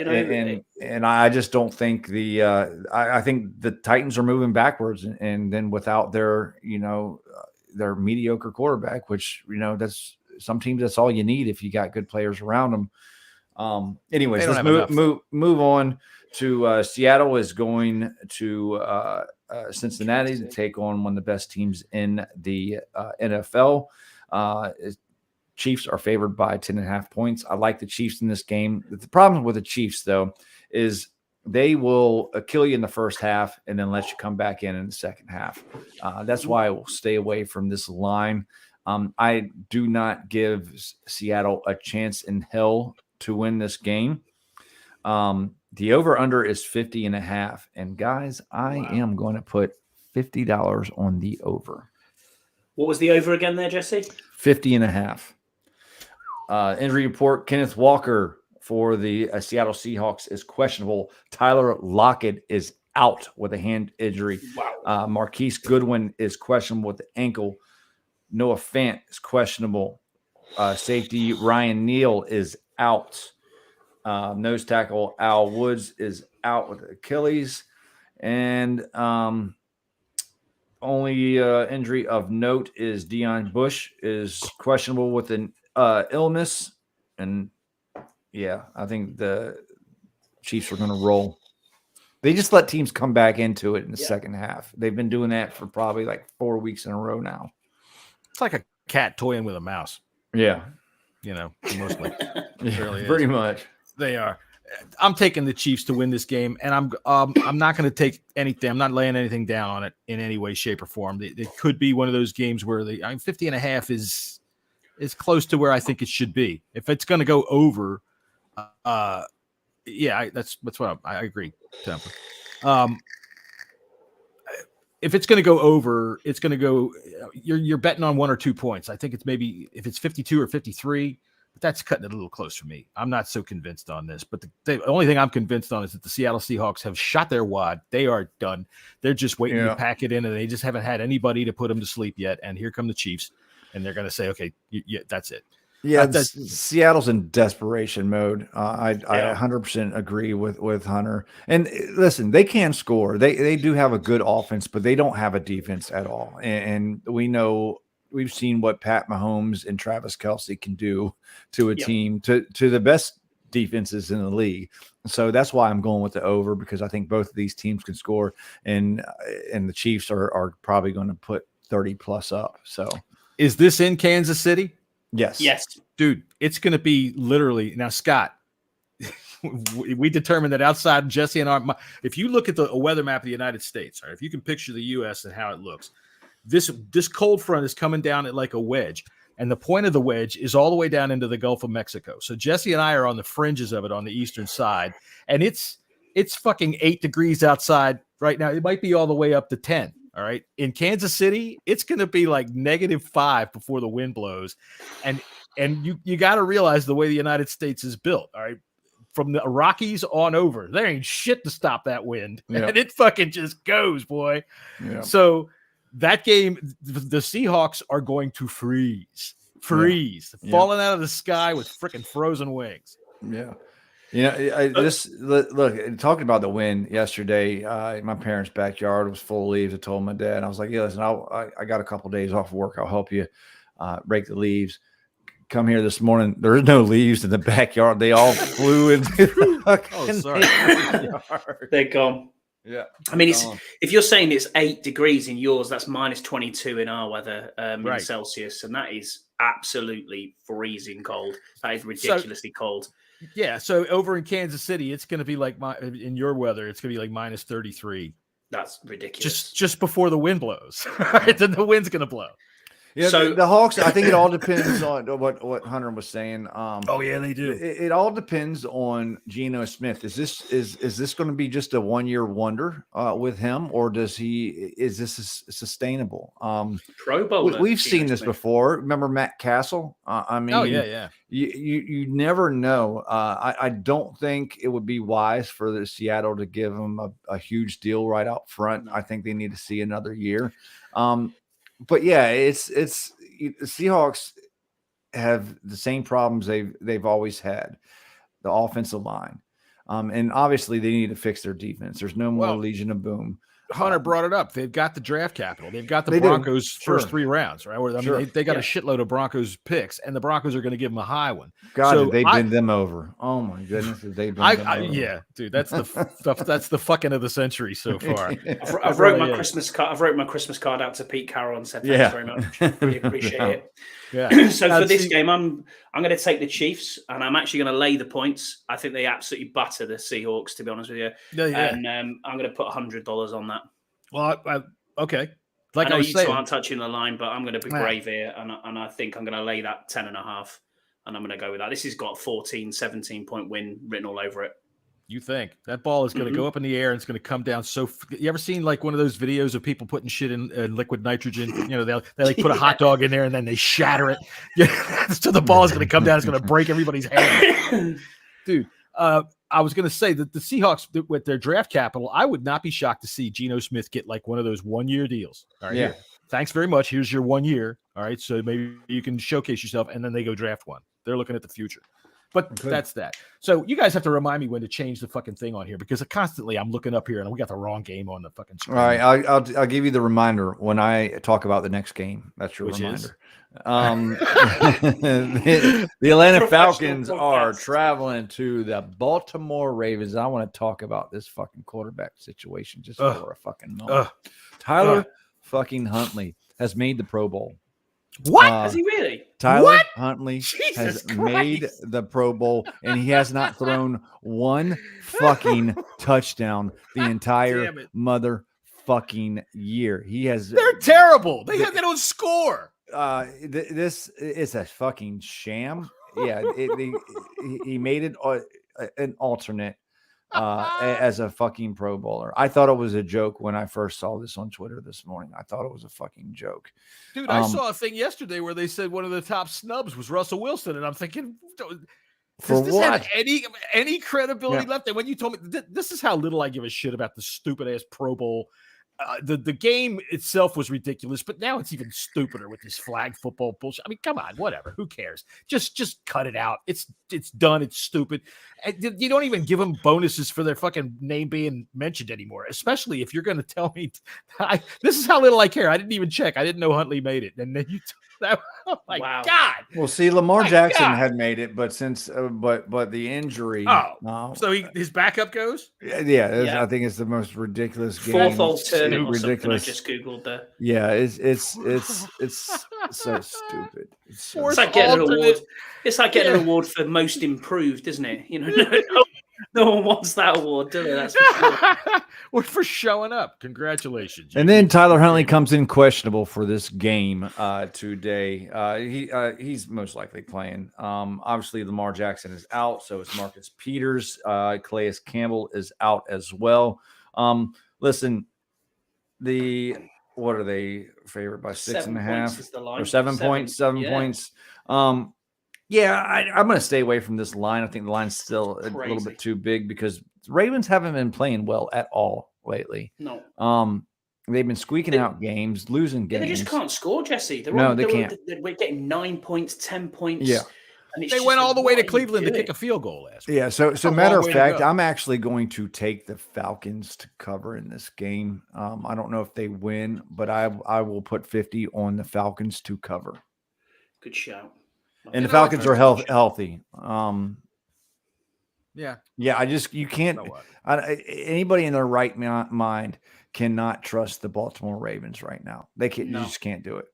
Speaker 6: and I just don't think I think the Titans are moving backwards, and then without their their mediocre quarterback, which that's some teams, that's all you need if you got good players around them. Anyways, let's move on to Seattle is going to Cincinnati to take on one of the best teams in the NFL. Chiefs are favored by 10.5 points. I like the Chiefs in this game. The problem with the Chiefs, though, is they will kill you in the first half and then let you come back in the second half. That's why I will stay away from this line. I do not give Seattle a chance in hell to win this game. The over-under is 50.5. And, guys, I am going to put $50 on the over.
Speaker 7: What was the over again there, Jesse?
Speaker 6: 50.5. Injury report, Kenneth Walker for the Seattle Seahawks is questionable. Tyler Lockett is out with a hand injury.
Speaker 7: Wow.
Speaker 6: Marquise Goodwin is questionable with the ankle. Noah Fant is questionable. Safety Ryan Neal is out. Nose tackle Al Woods is out with Achilles. And only injury of note is Deion Bush is questionable with an illness. And yeah, I think the Chiefs are going to roll. They just let teams come back into it in the second half. They've been doing that for probably like 4 weeks in a row now.
Speaker 1: It's like a cat toying with a mouse.
Speaker 6: Yeah.
Speaker 1: Mostly.
Speaker 6: Pretty much.
Speaker 1: They are. I'm taking the Chiefs to win this game, and I'm not going to take anything. I'm not laying anything down on it in any way, shape, or form. It could be one of those games where 50.5 is close to where I think it should be. If it's going to go over, that's what I agree, Temper. If it's going to go over, it's going to go. You're betting on 1 or 2 points. I think it's maybe if it's 52 or 53. But that's cutting it a little close for me. I'm not so convinced on this. But the only thing I'm convinced on is that the Seattle Seahawks have shot their wad. They are done. They're just waiting to pack it in, and they just haven't had anybody to put them to sleep yet. And here come the Chiefs, and they're going to say, okay, that's it.
Speaker 6: Yeah, Seattle's in desperation mode. I 100% agree with Hunter. And listen, they can score. They do have a good offense, but they don't have a defense at all. And we know – we've seen what Pat Mahomes and Travis Kelce can do to a team, to the best defenses in the league. So that's why I'm going with the over, because I think both of these teams can score, and the Chiefs are probably going to put 30 plus up. So
Speaker 1: is this in Kansas City?
Speaker 6: Yes.
Speaker 1: Dude, it's going to be literally now, Scott. We determined that outside Jesse and if you look at the weather map of the United States, or if you can picture the U.S. and how it looks, this cold front is coming down at like a wedge, and the point of the wedge is all the way down into the Gulf of Mexico. So Jesse and I are on the fringes of it on the eastern side, and it's fucking 8 degrees outside right now. It might be all the way up to 10. All right. In Kansas City, it's going to be like -5 before the wind blows. And you got to realize the way the United States is built. All right. From the Rockies on over, there ain't shit to stop that wind. Yeah. And it fucking just goes, boy. Yeah. So that game, the Seahawks are going to freeze, falling out of the sky with freaking frozen wings.
Speaker 6: Yeah. Look, talking about the wind yesterday, my parents' backyard was full of leaves. I told my dad, I was like, yeah, listen, I got a couple of days off work. I'll help you rake the leaves. Come here this morning. There's no leaves in the backyard. They all flew into the
Speaker 7: They're gone.
Speaker 6: Yeah.
Speaker 7: I mean, if you're saying it's 8 degrees in yours, that's minus 22 in our weather in Celsius, and that is absolutely freezing cold. That is ridiculously cold.
Speaker 1: Yeah, so over in Kansas City, it's going to be like in your weather, it's going to be like minus 33.
Speaker 7: That's ridiculous.
Speaker 1: Just before the wind blows, right? Then the wind's going to blow.
Speaker 6: Yeah, so the Hawks, I think it all depends on what Hunter was saying.
Speaker 1: Oh yeah, they do.
Speaker 6: It all depends on Geno Smith. Is this going to be just a 1-year wonder with him, or is this sustainable?
Speaker 7: Pro Bowler.
Speaker 6: We've seen this before. Remember Matt Castle? I mean,
Speaker 1: oh yeah.
Speaker 6: You never know. I don't think it would be wise for the Seattle to give him a huge deal right out front. I think they need to see another year. But yeah, it's the Seahawks have the same problems they've always had, the offensive line, and obviously they need to fix their defense. There's no more Legion of Boom.
Speaker 1: Hunter brought it up. They've got the draft capital. They've got the Broncos' first 3 rounds, right? I mean, they got a shitload of Broncos picks, and the Broncos are going to give them a high one.
Speaker 6: God, so they bend them over. Oh my goodness, they bend them over.
Speaker 1: Yeah, dude, that's the fucking of the century so far.
Speaker 7: I've wrote my Christmas card. I've wrote my Christmas card out to Pete Carroll and said thanks very much. Really appreciate it.
Speaker 1: Yeah.
Speaker 7: So for this game, I'm going to take the Chiefs, and I'm actually going to lay the points. I think they absolutely butter the Seahawks, to be honest with you.
Speaker 1: Yeah.
Speaker 7: And I'm going to put $100 on that.
Speaker 1: Well, okay.
Speaker 7: Like I was saying, you two aren't touching the line, but I'm going to be brave here, and I think I'm going to lay that 10.5, and I'm going to go with that. This has got 14, 17-point win written all over it.
Speaker 1: You think that ball is going to go up in the air and it's going to come down? You ever seen like one of those videos of people putting shit in liquid nitrogen? You know, they like put a hot dog in there and then they shatter it. So the ball is going to come down. It's going to break everybody's head. Dude, I was going to say that the Seahawks, with their draft capital, I would not be shocked to see Geno Smith get like one of those 1-year deals. All right. Yeah. Thanks very much. Here's your 1 year. All right. So maybe you can showcase yourself, and then they go draft one. They're looking at the future. But that's that. So you guys have to remind me when to change the fucking thing on here, because constantly I'm looking up here and we got the wrong game on the fucking screen.
Speaker 6: All right. I'll give you the reminder when I talk about the next game. That's your reminder. The Atlanta Falcons are traveling to the Baltimore Ravens. I want to talk about this fucking quarterback situation just for a fucking moment. Tyler fucking Huntley has made the Pro Bowl.
Speaker 7: What? Has he really?
Speaker 6: Tyler Huntley has made the Pro Bowl, and he has not thrown one fucking touchdown the entire motherfucking year. He has.
Speaker 1: They're terrible. They don't score.
Speaker 6: This is a fucking sham. Yeah, he made it an alternate as a fucking Pro Bowler. I thought it was a joke when I first saw this on Twitter this morning. I thought it was a fucking joke.
Speaker 1: Dude, I saw a thing yesterday where they said one of the top snubs was Russell Wilson, and I'm thinking, does this have any credibility left? And when you told me this is how little I give a shit about the stupid ass Pro Bowl. The game itself was ridiculous, but now it's even stupider with this flag football bullshit. I mean, come on, whatever. Who cares? Just cut it out. It's done. It's stupid. And you don't even give them bonuses for their fucking name being mentioned anymore, especially if you're going to tell me this is how little I care. I didn't even check. I didn't know Huntley made it. And then you oh my God.
Speaker 6: Well, see, Lamar Jackson had made it, but since but the injury.
Speaker 1: So his backup goes?
Speaker 6: Yeah. I think it's the most ridiculous game.
Speaker 7: Fourth alternate or something. I just googled that.
Speaker 6: Yeah, it's so stupid.
Speaker 7: It's like getting an award. It's like getting an award for most improved, isn't it? You know, no one wants that award, do they? That's for sure.
Speaker 1: We're for showing up. Congratulations.
Speaker 6: And then Tyler Huntley comes in questionable for this game today. He's most likely playing. Obviously, Lamar Jackson is out, so is Marcus Peters. Calais Campbell is out as well. Listen, what are they favored by 6.5 or 7 points? 7 points. I'm going to stay away from this line. I think the line's still a little bit too big because the Ravens haven't been playing well at all lately.
Speaker 7: No.
Speaker 6: They've been squeaking out games, losing games.
Speaker 7: They just can't score, Jesse.
Speaker 6: They can't.
Speaker 7: We're getting 9 points, 10 points.
Speaker 6: Yeah.
Speaker 7: And
Speaker 1: they went all the way to Cleveland to kick a field goal last week.
Speaker 6: Yeah, so matter of fact, I'm actually going to take the Falcons to cover in this game. I don't know if they win, but I will put 50 on the Falcons to cover.
Speaker 7: Good shout.
Speaker 6: And the Falcons are healthy.
Speaker 1: Yeah.
Speaker 6: Yeah, you can't.
Speaker 1: So what?
Speaker 6: Anybody in their right mind cannot trust the Baltimore Ravens right now. They can't.
Speaker 7: No.
Speaker 6: You just can't do it.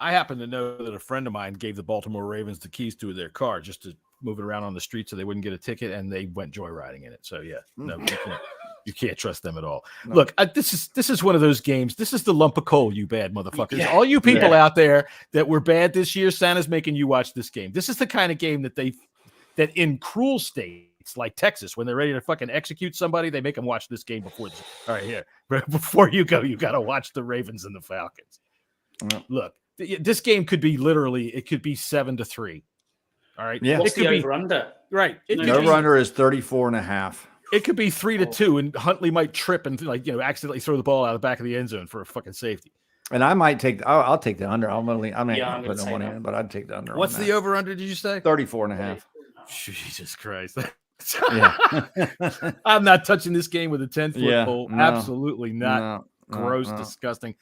Speaker 1: I happen to know that a friend of mine gave the Baltimore Ravens the keys to their car just to move it around on the street so they wouldn't get a ticket, and they went joyriding in it. So yeah, no, you can't trust them at all. No. Look, this is one of those games. This is the lump of coal, you bad motherfuckers. Yeah. All you people out there that were bad this year, Santa's making you watch this game. This is the kind of game that in cruel states like Texas, when they're ready to fucking execute somebody, they make them watch this game before. All right, here, before you go, you got to watch the Ravens and the Falcons. Look, this game could be it could be 7-3. All right.
Speaker 6: Yeah.
Speaker 7: What's the over-under?
Speaker 1: Right.
Speaker 6: The over-under is 34.5.
Speaker 1: It could be 3-2, and Huntley might trip and accidentally throw the ball out of the back of the end zone for a fucking safety.
Speaker 6: And I might I'll take the under. I'm not
Speaker 7: gonna
Speaker 6: putting money in, but I'd take the under.
Speaker 1: What's the over-under? Did you say
Speaker 6: 34.5?
Speaker 1: Jesus Christ.
Speaker 6: Yeah.
Speaker 1: I'm not touching this game with a 10-foot pole.
Speaker 6: No,
Speaker 1: absolutely not. Gross, disgusting.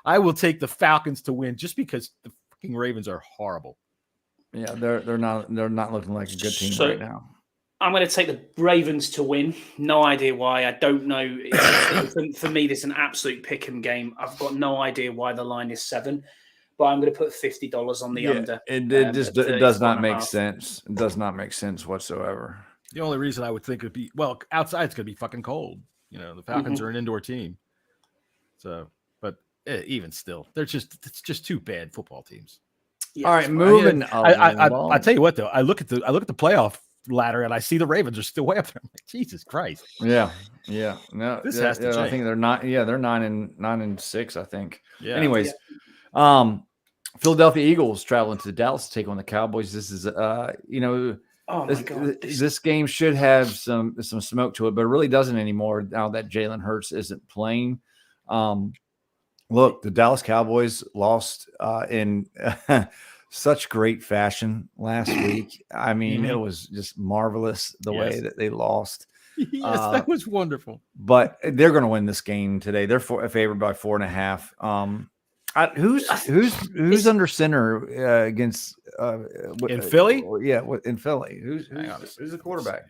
Speaker 1: I will take the Falcons to win just because the fucking Ravens are horrible.
Speaker 6: Yeah, they're not looking like a good team right now.
Speaker 7: I'm going to take the Ravens to win. No idea why. I don't know. For me, this is an absolute pick 'em game. I've got no idea why the line is 7, but I'm going to put $50 on the under.
Speaker 6: It does not make sense. It does not make sense whatsoever.
Speaker 1: The only reason I would think it'd be outside it's going to be fucking cold. The Falcons are an indoor team, so. But even still, it's just two bad football teams.
Speaker 6: Yeah, all right, moving.
Speaker 1: I tell you what, though, I look at the playoff ladder and I see the Ravens are still way up there. I'm like, Jesus Christ.
Speaker 6: Yeah. No,
Speaker 1: this has to change.
Speaker 6: I think they're not. Yeah, they're 9-6. I think.
Speaker 1: Yeah.
Speaker 6: Anyways, Philadelphia Eagles traveling to Dallas to take on the Cowboys. This is this game should have some smoke to it, but it really doesn't anymore now that Jalen Hurts isn't playing. Look, the Dallas Cowboys lost in such great fashion last week. I mean, it was just marvelous the way that they lost.
Speaker 1: Yes, that was wonderful.
Speaker 6: But they're going to win this game today. They're favored by 4.5. Who's under center against
Speaker 1: in Philly?
Speaker 6: In Philly. Who's the quarterback?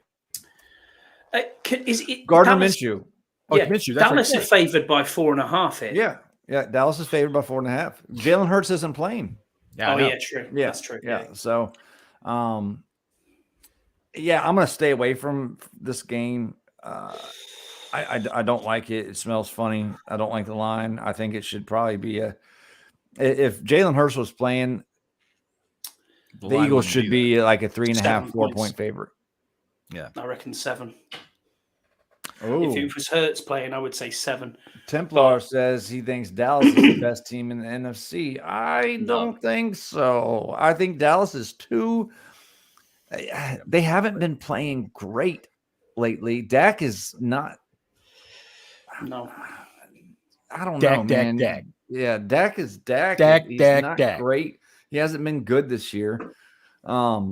Speaker 7: Is it
Speaker 6: Gardner Minshew?
Speaker 1: Minshew.
Speaker 7: Dallas are favored by 4.5 here.
Speaker 6: Yeah. Dallas is favored by 4.5. Jalen Hurts isn't playing.
Speaker 1: Yeah,
Speaker 7: true.
Speaker 6: Yeah,
Speaker 7: that's true.
Speaker 6: Yeah. So, I'm going to stay away from this game. I don't like it. It smells funny. I don't like the line. I think it should probably be if Jalen Hurts was playing, the Eagles should be like a 3.5, 4-point favorite.
Speaker 7: Yeah, I reckon 7.
Speaker 6: Ooh.
Speaker 7: If it was Hurts playing, I would say 7.
Speaker 6: Templar says he thinks Dallas is the best team in the NFC. I don't think so. I think Dallas is too. They haven't been playing great lately. Dak is not.
Speaker 7: No.
Speaker 6: I don't know, man.
Speaker 1: Dak.
Speaker 6: Yeah, Dak is Dak. He's not great. He hasn't been good this year. I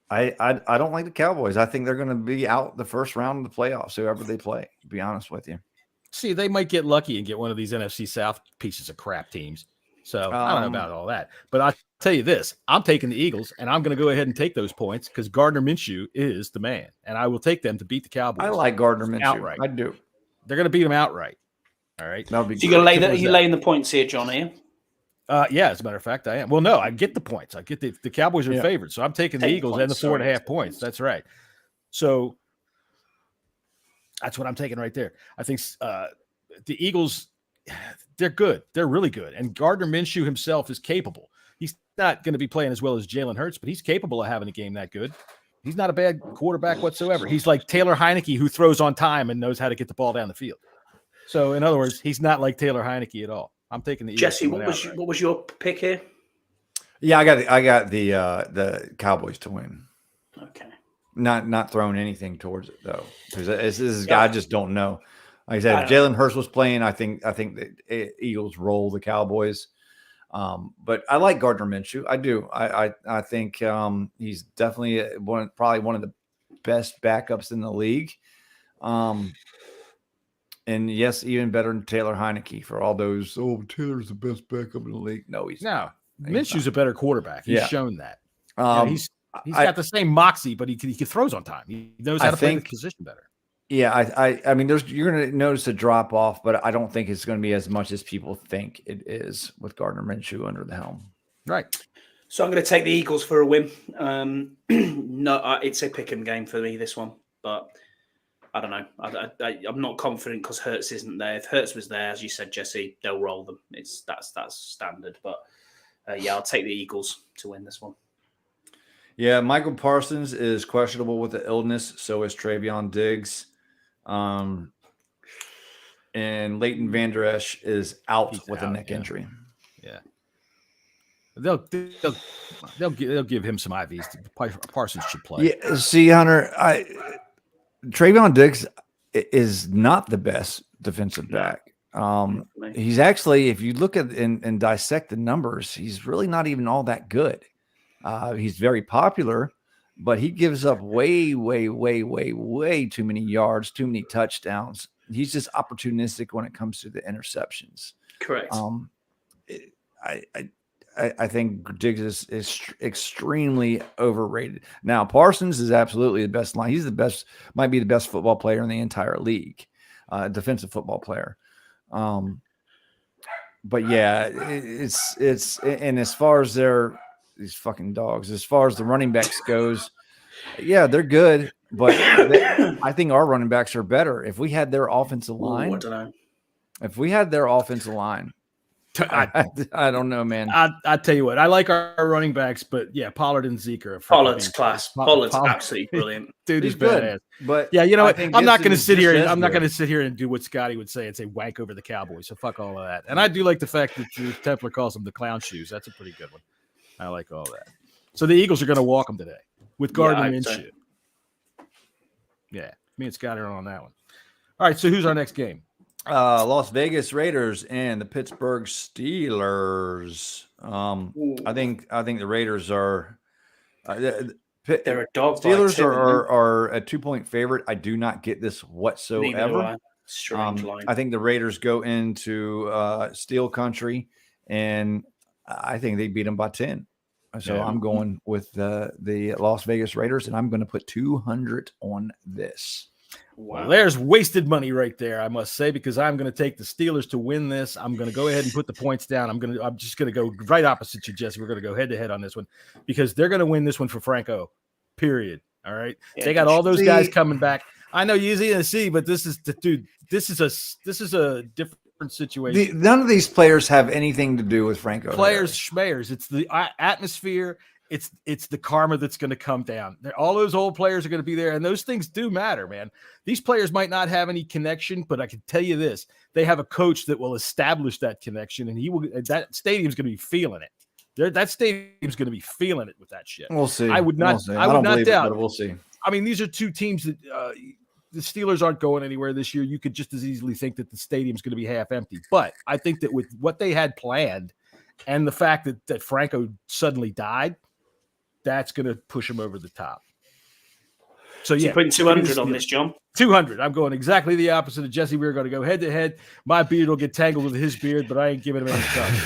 Speaker 6: don't like the Cowboys. I think they're going to be out the first round of the playoffs, whoever they play, to be honest with you.
Speaker 1: See, they might get lucky and get one of these NFC South pieces of crap teams. So I don't know about all that. But I'll tell you this. I'm taking the Eagles, and I'm going to go ahead and take those points because Gardner Minshew is the man. And I will take them to beat the Cowboys.
Speaker 6: I like Gardner Minshew.
Speaker 1: Outright.
Speaker 6: I do.
Speaker 1: They're going to beat them outright. All right.
Speaker 7: So you're going to lay laying the points here, John, are you?
Speaker 1: Yeah, as a matter of fact, I am. Well, no, I get the points. I get the Cowboys are favored, so I'm taking the Eagles and the 4.5 points. That's right. So that's what I'm taking right there. I think the Eagles, they're good. They're really good. And Gardner Minshew himself is capable. He's not going to be playing as well as Jalen Hurts, but he's capable of having a game that good. He's not a bad quarterback whatsoever. He's like Taylor Heineke, who throws on time and knows how to get the ball down the field. So, in other words, he's not like Taylor Heineke at all. I'm taking the Eagles.
Speaker 7: Jesse, what was your pick here?
Speaker 6: Yeah, I got the Cowboys to win.
Speaker 7: Okay.
Speaker 6: Not throwing anything towards it though, because this is I just don't know. Like I said, if Jalen Hurts was playing, I think the Eagles roll the Cowboys. But I like Gardner Minshew. I do. I think he's definitely probably one of the best backups in the league. And yes, even better than Taylor Heineke for all those. Oh, Taylor's the best backup in the league. No, he's not.
Speaker 1: Minshew's a better quarterback. He's shown that. He's got the same moxie, but he throws on time. He knows how to play the position better.
Speaker 6: Yeah, I mean, you're going to notice a drop off, but I don't think it's going to be as much as people think it is with Gardner Minshew under the helm.
Speaker 1: Right.
Speaker 7: So I'm going to take the Eagles for a win. No, it's a pick 'em game for me, this one, but I don't know. I'm not confident because Hurts isn't there. If Hurts was there, as you said, Jesse, they'll roll them. That's standard. But I'll take the Eagles to win this one.
Speaker 6: Yeah, Michael Parsons is questionable with the illness. So is Travion Diggs. And Leighton Vander Esch is out with a neck injury.
Speaker 1: Yeah. They'll give him some IVs. Parsons should play.
Speaker 6: Yeah, see, Hunter, Travion Diggs is not the best defensive back. He's actually, if you look at and dissect the numbers, he's really not even all that good. He's very popular, but he gives up way too many yards, too many touchdowns. He's just opportunistic when it comes to the interceptions.
Speaker 7: Correct.
Speaker 6: I think Diggs is extremely overrated. Now, Parsons is absolutely the best line. He's the best, might be the best football player in the entire league, defensive football player. But yeah, it's and as far as these fucking dogs, as far as the running backs goes, yeah, they're good, but I think our running backs are better. If we had their offensive line,
Speaker 7: I don't know.
Speaker 6: If we had their offensive line, I don't know, man.
Speaker 1: I tell you what, I like our running backs, but yeah, Pollard and Zeke are
Speaker 7: Pollard's class. Pollard's absolutely brilliant.
Speaker 1: Dude, he's badass.
Speaker 6: But
Speaker 1: yeah, you know what? I'm not going to sit here. I'm not going to sit here and do what Scotty would say and say wank over the Cowboys. So fuck all of that. And I do like the fact that Templar calls them the clown shoes. That's a pretty good one. I like all that. So the Eagles are going to walk them today with Gardner Minshew. Yeah, me and Scotty are on that one. All right, so who's our next game?
Speaker 6: Las Vegas Raiders and the Pittsburgh Steelers. I think the Raiders are.
Speaker 7: They're a dog.
Speaker 6: Steelers are a 2-point favorite. I do not get this whatsoever.
Speaker 7: Strange line.
Speaker 6: I think the Raiders go into Steel Country, and I think they beat them by 10. So I'm going with the Las Vegas Raiders, and I'm going to put 200 on this.
Speaker 1: Wow. Well, there's wasted money right there, I must say, because I'm going to take the Steelers to win this. I'm going to go ahead and put the points down. I'm just going to go right opposite you, Jesse. We're going to go head to head on this one because they're going to win this one for Franco. Period. All right. Yeah, they got all those guys coming back. I know you're easy to see, but this is a different situation.
Speaker 6: None of these players have anything to do with Franco.
Speaker 1: Players, schmayers. It's the atmosphere. It's the karma that's going to come down. All those old players are going to be there, and those things do matter, man. These players might not have any connection, but I can tell you this: they have a coach that will establish that connection, and that stadium's going to be feeling it. That stadium's going to be feeling it with that shit.
Speaker 6: We'll see.
Speaker 1: I would not. I would not doubt.
Speaker 6: But we'll see.
Speaker 1: I mean, these are two teams that the Steelers aren't going anywhere this year. You could just as easily think that the stadium's going to be half empty, but I think that with what they had planned and the fact that Franco suddenly died, that's going to push him over the top. So yeah,
Speaker 7: putting 200 on this, John.
Speaker 1: 200. I'm going exactly the opposite of Jesse. We're going to go head to head. My beard will get tangled with his beard, but I ain't giving him any trouble.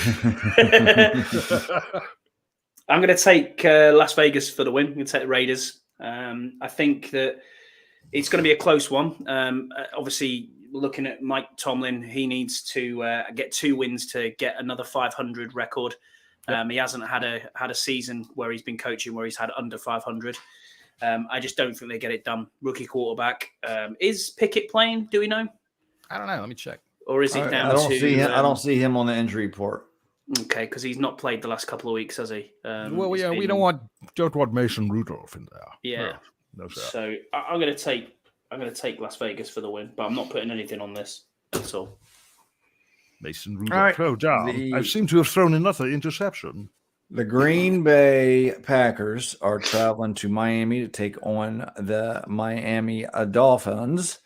Speaker 7: I'm going to take Las Vegas for the win. I'm going to take the Raiders. I think that it's going to be a close one. Obviously, looking at Mike Tomlin, he needs to get 2 wins to get another 500 record. He hasn't had a season where he's been coaching where he's had under 500. I just don't think they get it done. Rookie quarterback. Is Pickett playing? Do we know?
Speaker 1: I don't know. Let me check.
Speaker 7: Or is it down
Speaker 6: I don't
Speaker 7: to?
Speaker 6: See him, I don't see him on the injury report.
Speaker 7: Okay, because he's not played the last couple of weeks, has he?
Speaker 1: Well, yeah, we don't want Mason Rudolph in there.
Speaker 7: Yeah.
Speaker 1: No, sir.
Speaker 7: So I'm going to take Las Vegas for the win, but I'm not putting anything on this. That's all.
Speaker 1: Mason Rudolph throw down. I seem to have thrown another interception.
Speaker 6: The Green Bay Packers are traveling to Miami to take on the Miami Dolphins.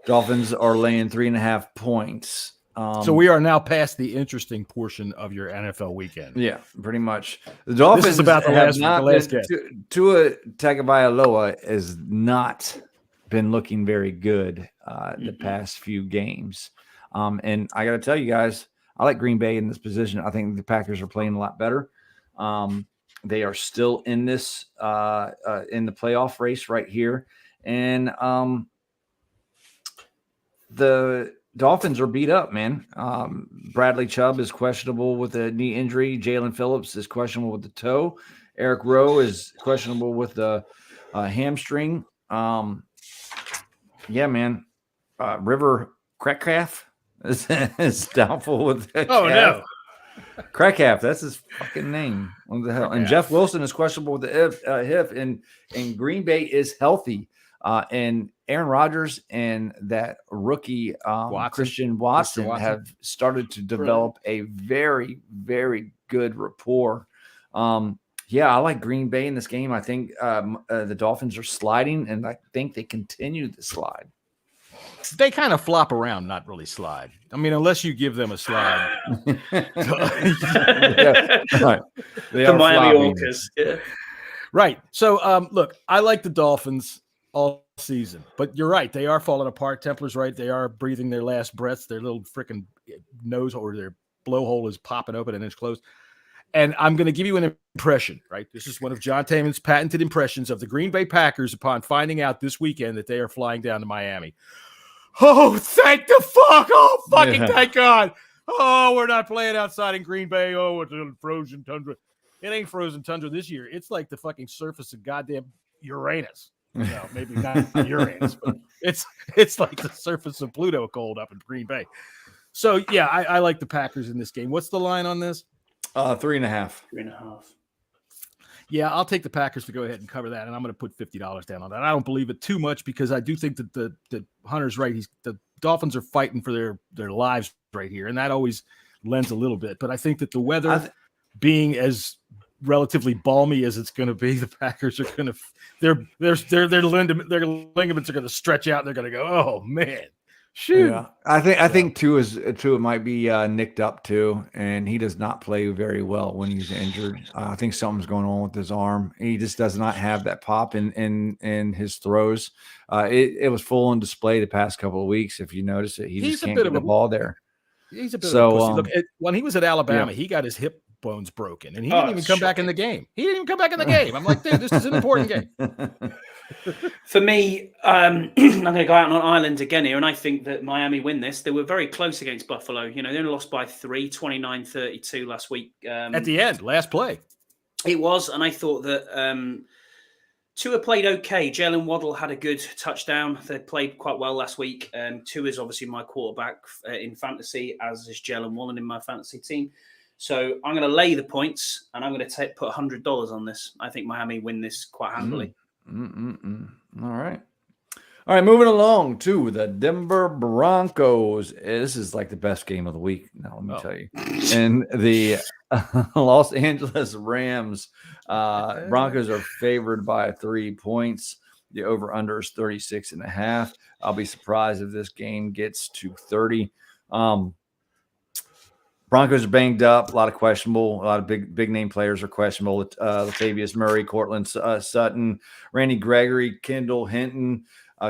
Speaker 6: Dolphins are laying 3.5 points.
Speaker 1: So we are now past the interesting portion of your NFL weekend.
Speaker 6: Yeah, pretty much. The Dolphins
Speaker 1: this is about the last game.
Speaker 6: Tua Tagovailoa has not been looking very good the past few games. And I got to tell you guys, I like Green Bay in this position. I think the Packers are playing a lot better. They are still in this in the playoff race right here, and the Dolphins are beat up, man. Bradley Chubb is questionable with a knee injury. Jalen Phillips is questionable with the toe. Eric Rowe is questionable with the hamstring. Yeah, man. River Crackcalf is doubtful with the calf.
Speaker 1: No.
Speaker 6: Crackcalf, that's his fucking name. What the hell? And Jeff Wilson is questionable with the hip, and Green Bay is healthy. And Aaron Rodgers and that rookie Christian Watson have started to develop a very, very good rapport. Yeah, I like Green Bay in this game. I think the Dolphins are sliding, and I think they continue to slide.
Speaker 1: They kind of flop around, not really slide. I mean, unless you give them a slide.
Speaker 6: Yeah, right.
Speaker 7: The Miami Orcas. Yeah.
Speaker 1: Right. So, look, I like the Dolphins all season, but you're right. They are falling apart. Templar's right. They are breathing their last breaths. Their little freaking nose or their blowhole is popping open and it's closed. And I'm going to give you an impression, right? This is one of John Taman's patented impressions of the Green Bay Packers upon finding out this weekend that they are flying down to Miami. Oh, thank the fuck. Oh, fucking thank God. Oh, we're not playing outside in Green Bay. Oh, it's a frozen tundra. It ain't frozen tundra this year. It's like the fucking surface of goddamn Uranus. No, maybe not Uranus, but it's like the surface of Pluto cold up in Green Bay. So, yeah, I like the Packers in this game. What's the line on this?
Speaker 6: 3.5.
Speaker 7: 3.5.
Speaker 1: Yeah, I'll take the Packers to go ahead and cover that, and I'm going to put $50 down on that. I don't believe it too much because I do think that the Hunter's right. The Dolphins are fighting for their lives right here, and that always lends a little bit. But I think that the weather being as relatively balmy as it's going to be, the Packers are going to their ligaments are going to stretch out. And they're going to go, oh man. Shoot.
Speaker 6: Yeah, I think Tua might be nicked up too, and he does not play very well when he's injured. I think something's going on with his arm. He just does not have that pop in his throws. It was full on display the past couple of weeks. If you notice it, he just can't get the ball there.
Speaker 1: He's a bit of a pussy. Look, when he was at Alabama, he got his hip bones broken, and he didn't even come back in the game. I'm like, dude, this is an important game.
Speaker 7: For me, I'm going to go out on an island again here, and I think that Miami win this. They were very close against Buffalo. You know, they only lost by 3, 29-32 last week.
Speaker 1: At the end, last play.
Speaker 7: It was, and I thought that Tua played okay. Jalen Waddle had a good touchdown. They played quite well last week. Tua is obviously my quarterback in fantasy, as is Jalen Wallen in my fantasy team. So I'm going to lay the points, and I'm going to put $100 on this. I think Miami win this quite handily.
Speaker 6: All right. Moving along to the Denver Broncos. This is like the best game of the week. Now, let me tell you. And the Los Angeles Rams. Broncos are favored by 3 points. The over-under is 36.5. I'll be surprised if this game gets to 30. Broncos are banged up, a lot of big name players are questionable. Latavius Murray, Cortland Sutton, Randy Gregory, Kendall Hinton,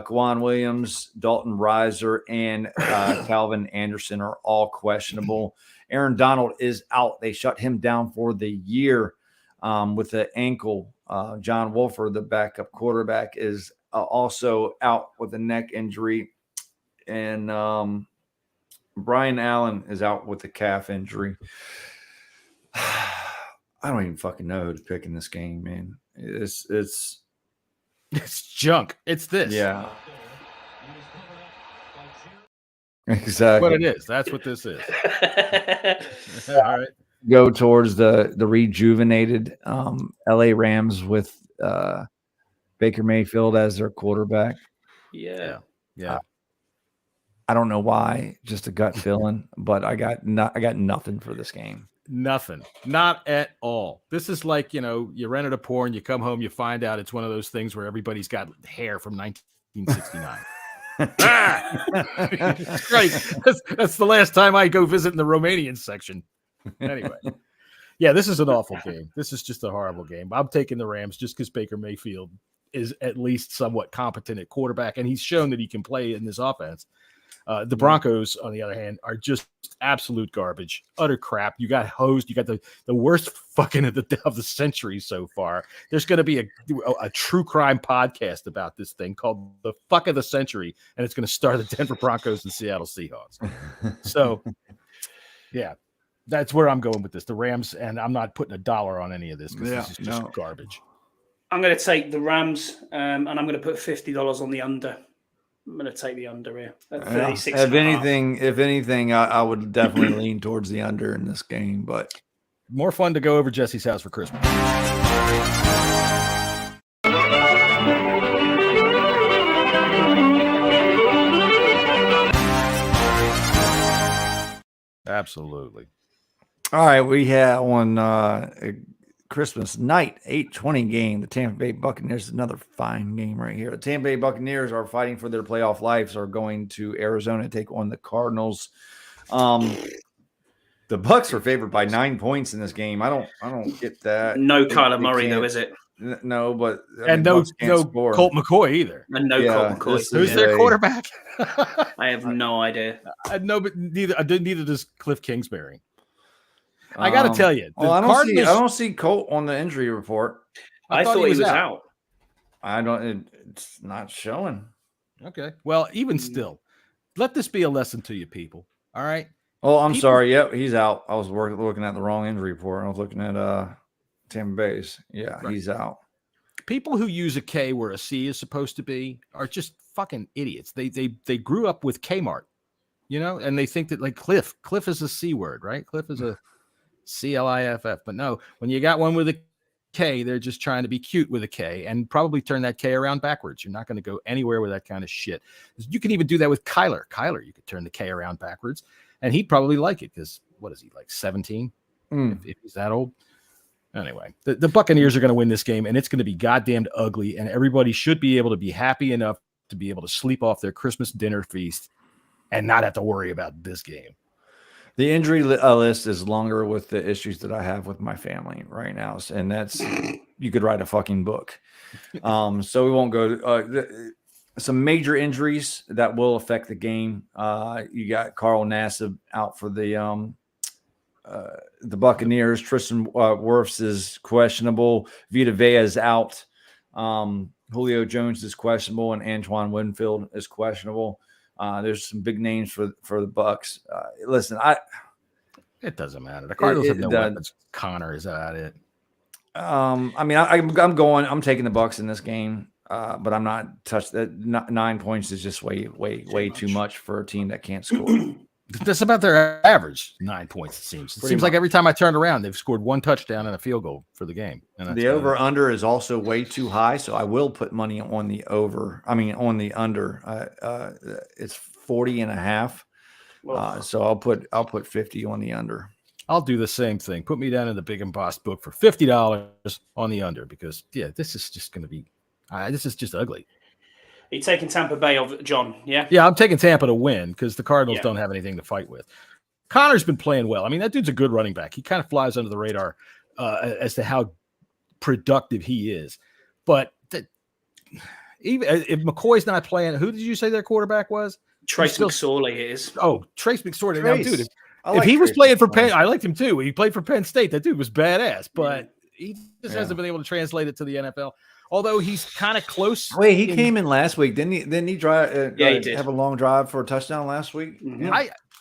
Speaker 6: Kwan Williams, Dalton Reiser, and Calvin Anderson are all questionable. Aaron Donald is out. They shut him down for the year with the ankle. John Wolford, the backup quarterback, is also out with a neck injury. And Brian Allen is out with a calf injury. I don't even fucking know who to pick in this game, man. It's
Speaker 1: junk. It's this.
Speaker 6: Yeah. Exactly.
Speaker 1: What it is. That's what this is. All right.
Speaker 6: Go towards the rejuvenated LA Rams with Baker Mayfield as their quarterback.
Speaker 7: Yeah.
Speaker 6: I don't know why, just a gut feeling, but I got nothing for this game.
Speaker 1: Nothing. Not at all. This is like, you rented a porn, you come home, you find out it's one of those things where everybody's got hair from 1969. Right. That's the last time I go visit in the Romanian section. Anyway. Yeah, this is an awful game. This is just a horrible game. I'm taking the Rams just because Baker Mayfield is at least somewhat competent at quarterback, and he's shown that he can play in this offense. The Broncos, on the other hand, are just absolute garbage, utter crap. You got hosed. You got the worst fucking of the century so far. There's going to be a true crime podcast about this thing called The Fuck of the Century, and it's going to star the Denver Broncos and Seattle Seahawks. So, yeah, that's where I'm going with this. The Rams, and I'm not putting $1 on any of this because this is just garbage.
Speaker 7: I'm going to take the Rams, and I'm going to put $50 on the under. I'm going to take the under here. At 36
Speaker 6: if anything, I would definitely lean towards the under in this game. But
Speaker 1: more fun to go over Jesse's house for Christmas. Absolutely.
Speaker 6: All right, we have on Christmas night 8:20 game. The Tampa Bay Buccaneers, another fine game right here. The Tampa Bay Buccaneers are fighting for their playoff lives. Are going to Arizona to take on the Cardinals. The Bucs are favored by 9 points in this game. I don't get that.
Speaker 7: No Kyler Murray though, is it?
Speaker 6: No, but
Speaker 1: no Colt McCoy either.
Speaker 7: And no Colt McCoy.
Speaker 1: Who's their quarterback?
Speaker 7: I have no idea.
Speaker 1: No, but neither does Cliff Kingsbury. I got to tell you,
Speaker 6: I don't see Colt on the injury report.
Speaker 7: I thought he was out.
Speaker 6: It's not showing.
Speaker 1: Okay. Well, even still, let this be a lesson to you people. All right.
Speaker 6: Oh, I'm sorry. Yep, he's out. I was looking at the wrong injury report. I was looking at Tampa Bay's. Yeah, right. He's out.
Speaker 1: People who use a K where a C is supposed to be are just fucking idiots. They grew up with Kmart, and they think that like Cliff is a C word, right? Cliff is a CLIFF. But no, when you got one with a K, they're just trying to be cute with a K and probably turn that K around backwards. You're not going to go anywhere with that kind of shit. You can even do that with Kyler. You could turn the K around backwards. And he'd probably like it because what is he, like 17? If he's that old? Anyway, the Buccaneers are going to win this game, and it's going to be goddamned ugly, and everybody should be able to be happy enough to be able to sleep off their Christmas dinner feast and not have to worry about this game.
Speaker 6: The injury list is longer with the issues that I have with my family right now, and that's you could write a fucking book. So we won't go some major injuries that will affect the game. You got Carl Nassib out for the Buccaneers. Tristan Wirfs is questionable. Vita Vea is out. Julio Jones is questionable, and Antoine Winfield is questionable. There's some big names for the Bucs. Listen,
Speaker 1: it doesn't matter. The Cardinals have no weapons. Connor is out it.
Speaker 6: I'm taking the Bucs in this game. But I'm not touched. That 9 points is just way too much for a team that can't score.
Speaker 1: That's about their average. 9 points. It seems like every time I turn around, they've scored one touchdown and a field goal for the game. And
Speaker 6: the over under is also way too high, so I will put money on the over. I mean, on the under. It's 40.5. So I'll put 50 on the under.
Speaker 1: I'll do the same thing. Put me down in the Big and Boss book for $50 on the under because this is just going to be. This is just ugly.
Speaker 7: Are you taking Tampa Bay of John? Yeah.
Speaker 1: Yeah, I'm taking Tampa to win because the Cardinals don't have anything to fight with. Connor's been playing well. I mean, that dude's a good running back. He kind of flies under the radar as to how productive he is. But even if McCoy's not playing, who did you say their quarterback was?
Speaker 7: Trace McSorley is.
Speaker 1: Oh, Trace McSorley. Now, dude, if he was playing for Penn, I liked him too. He played for Penn State. That dude was badass, but he just hasn't been able to translate it to the NFL. Although he's kind of close.
Speaker 6: Wait, he came in last week, didn't he? Didn't he drive?
Speaker 7: He did.
Speaker 6: Have a long drive for a touchdown last week.
Speaker 1: Mm-hmm.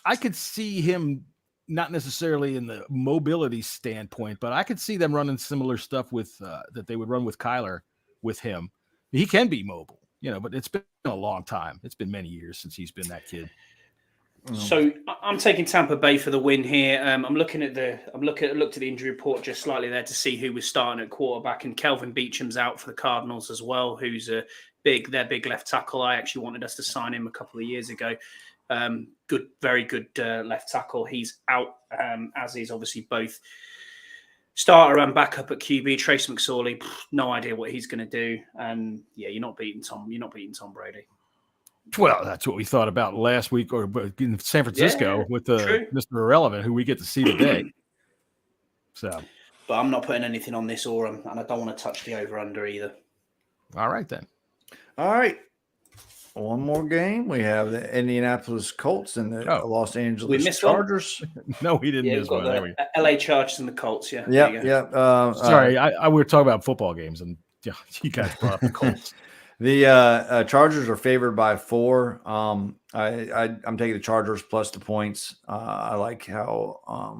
Speaker 1: I could see him not necessarily in the mobility standpoint, but I could see them running similar stuff with that they would run with Kyler with him. He can be mobile, but it's been a long time. It's been many years since he's been that kid.
Speaker 7: So I'm taking Tampa Bay for the win here. I looked at the injury report just slightly there to see who was starting at quarterback, and Kelvin Beacham's out for the Cardinals as well, who's their big left tackle. I actually wanted us to sign him a couple of years ago. Very good left tackle. He's out, as is obviously both starter and backup at QB. Trace McSorley, no idea what he's going to do. And you're not beating Tom Brady.
Speaker 1: Well, that's what we thought about last week or in San Francisco with Mr. Irrelevant, who we get to see today. So,
Speaker 7: but I'm not putting anything on this Orem, and I don't want to touch the over-under either.
Speaker 1: All right, then.
Speaker 6: All right. one more game. We have the Indianapolis Colts and the Los Angeles
Speaker 7: missed one?
Speaker 6: Chargers.
Speaker 1: No, we didn't
Speaker 7: Yeah,
Speaker 1: miss
Speaker 7: we've got
Speaker 1: one. There we
Speaker 7: the LA Chargers and the Colts. Yeah.
Speaker 6: Yep,
Speaker 7: there you go.
Speaker 6: yep.
Speaker 1: Sorry, I we were talking about football games, and you guys brought up the Colts.
Speaker 6: The Chargers are favored by 4. I'm taking the Chargers plus the points. I like how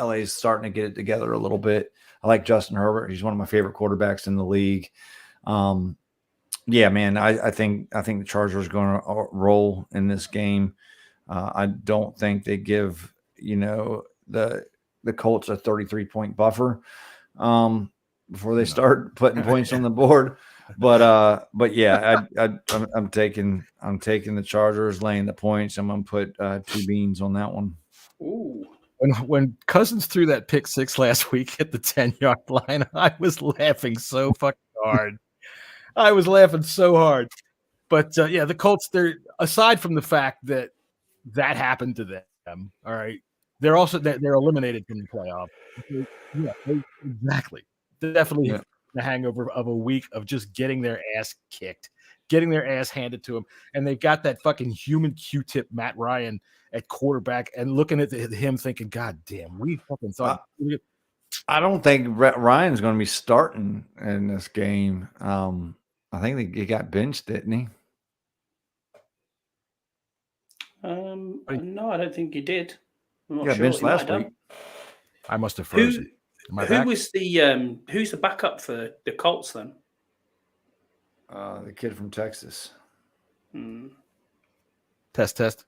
Speaker 6: LA is starting to get it together a little bit. I like Justin Herbert. He's one of my favorite quarterbacks in the league. Yeah, man, I think the Chargers are going to roll in this game. I don't think they give the Colts a 33-point buffer before they start putting points on the board. But yeah, I'm taking the Chargers, laying the points. I'm gonna put 2 beans on that one.
Speaker 7: Ooh.
Speaker 1: When Cousins threw that pick 6 last week at the 10-yard line, I was laughing so fucking hard. I was laughing so hard. But yeah, the Colts, they're aside from the fact that happened to them, all right, they're also they're eliminated from the playoff. Yeah, exactly. Definitely the hangover of a week of just getting their ass kicked, getting their ass handed to them. And they've got that fucking human Q-tip Matt Ryan at quarterback and looking at him thinking, God damn, we fucking thought.
Speaker 6: I don't think Ryan's going to be starting in this game. I think he got benched, didn't he?
Speaker 7: No, I don't think he did. I'm not
Speaker 6: got
Speaker 7: sure.
Speaker 6: benched last week.
Speaker 1: I must have frozen.
Speaker 7: Who's the backup for the Colts then?
Speaker 6: The kid from Texas.
Speaker 1: Test.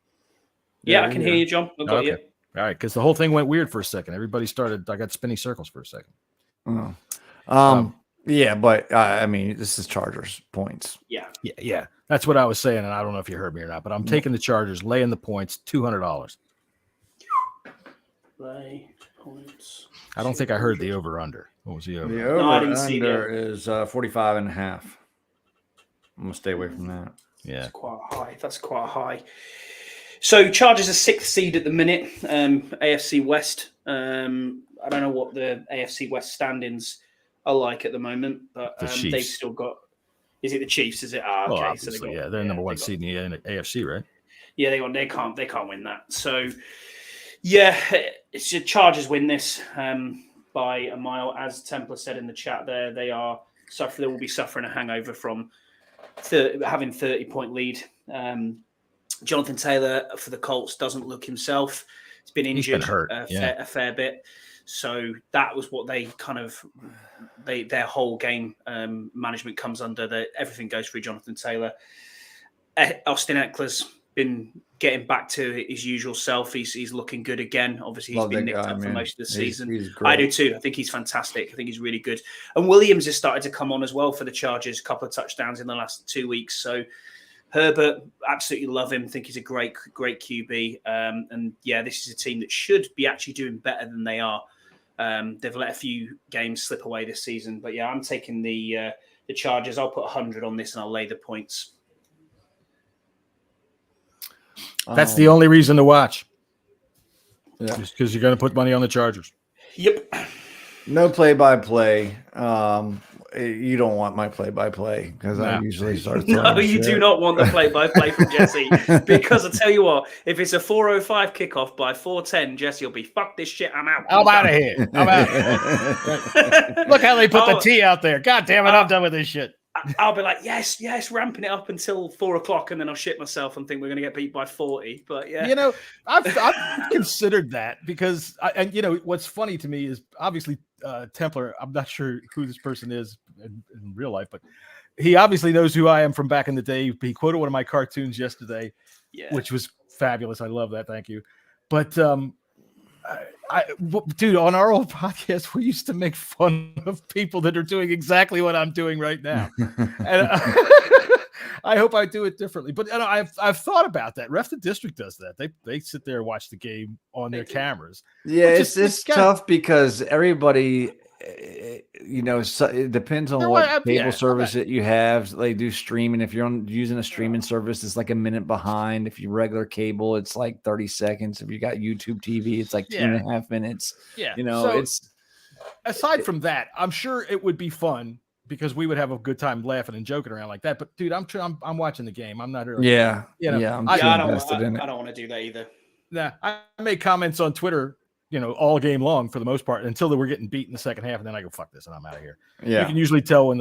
Speaker 7: Yeah, I can hear you, John. I've got you.
Speaker 1: All right, because the whole thing went weird for a second. Everybody started. I got spinning circles for a second.
Speaker 6: Yeah, but I mean, this is Chargers points.
Speaker 7: Yeah.
Speaker 1: That's what I was saying, and I don't know if you heard me or not, but I'm taking the Chargers, laying the points, $200.
Speaker 7: Lay points.
Speaker 1: I don't think I heard the over/under. What was the over?
Speaker 6: The
Speaker 7: No, I didn't see
Speaker 6: over-under is 45.5. I'm gonna stay away from that.
Speaker 1: Yeah,
Speaker 7: That's quite high. So Chargers are 6th seed at the minute. AFC West. I don't know what the AFC West standings are like at the moment, but they've still got. Is it the Chiefs? Is it? Okay,
Speaker 1: obviously, so they're number 1 seed in the AFC, right?
Speaker 7: Yeah, they can't win that. So, yeah, it's the Chargers win this by a mile, as Templar said in the chat. There, they will be suffering a hangover from having 30-point lead. Jonathan Taylor for the Colts doesn't look himself. He's been injured a fair bit. So that was what they kind of their whole game management comes under. Everything goes through Jonathan Taylor. Austin Eckler's been getting back to his usual self. He's looking good again. Obviously, he's been nicked up for most of the season.
Speaker 6: He's
Speaker 7: I do too. I think he's fantastic. I think he's really good. And Williams has started to come on as well for the Chargers. A couple of touchdowns in the last 2 weeks. So Herbert, absolutely love him. Think he's a great QB. And yeah, this is a team that should be actually doing better than they are. They've let a few games slip away this season, but yeah, I'm taking the Chargers. I'll put 100 on this and I'll lay the points.
Speaker 1: That's the only reason to watch. Yeah, just because you're going to put money on the Chargers.
Speaker 7: Yep.
Speaker 6: No play-by-play. You don't want my play-by-play because I usually start.
Speaker 7: No, you do not want the play-by-play from Jesse because I tell you what, if it's a 4:05 kickoff by 4:10, Jesse will be fuck this shit. I'm out.
Speaker 1: I'm out of here. I'm out. Look how they put the T out there. God damn it, I'm done with this shit.
Speaker 7: I'll be like, yes, ramping it up until 4:00, and then I'll shit myself and think we're going to get beat by 40. But yeah,
Speaker 1: I've considered that because, what's funny to me is obviously Templar. I'm not sure who this person is in real life, but he obviously knows who I am from back in the day. He quoted one of my cartoons yesterday, which was fabulous. I love that. Thank you. But dude, on our old podcast, we used to make fun of people that are doing exactly what I'm doing right now. And I hope I do it differently. But I've thought about that. Ref the District does that. They sit there and watch the game on their cameras.
Speaker 6: Yeah, it's tough because everybody, it depends on what cable service that you have. They do streaming. If you're using a streaming service, it's like a minute behind. If you regular cable, it's like 30 seconds. If you got YouTube TV, it's like 2.5 minutes.
Speaker 1: Yeah.
Speaker 6: So
Speaker 1: aside from that, I'm sure it would be fun because we would have a good time laughing and joking around like that. But dude, I'm watching the game. I'm not really.
Speaker 6: Yeah.
Speaker 1: You know,
Speaker 6: I'm
Speaker 7: I
Speaker 6: too
Speaker 7: don't
Speaker 6: invested in it.
Speaker 7: I don't want to do that either.
Speaker 1: Nah, I make comments on Twitter, all game long for the most part until they were getting beat in the second half, and then I go fuck this and I'm out of here.
Speaker 6: Yeah.
Speaker 1: You can usually tell when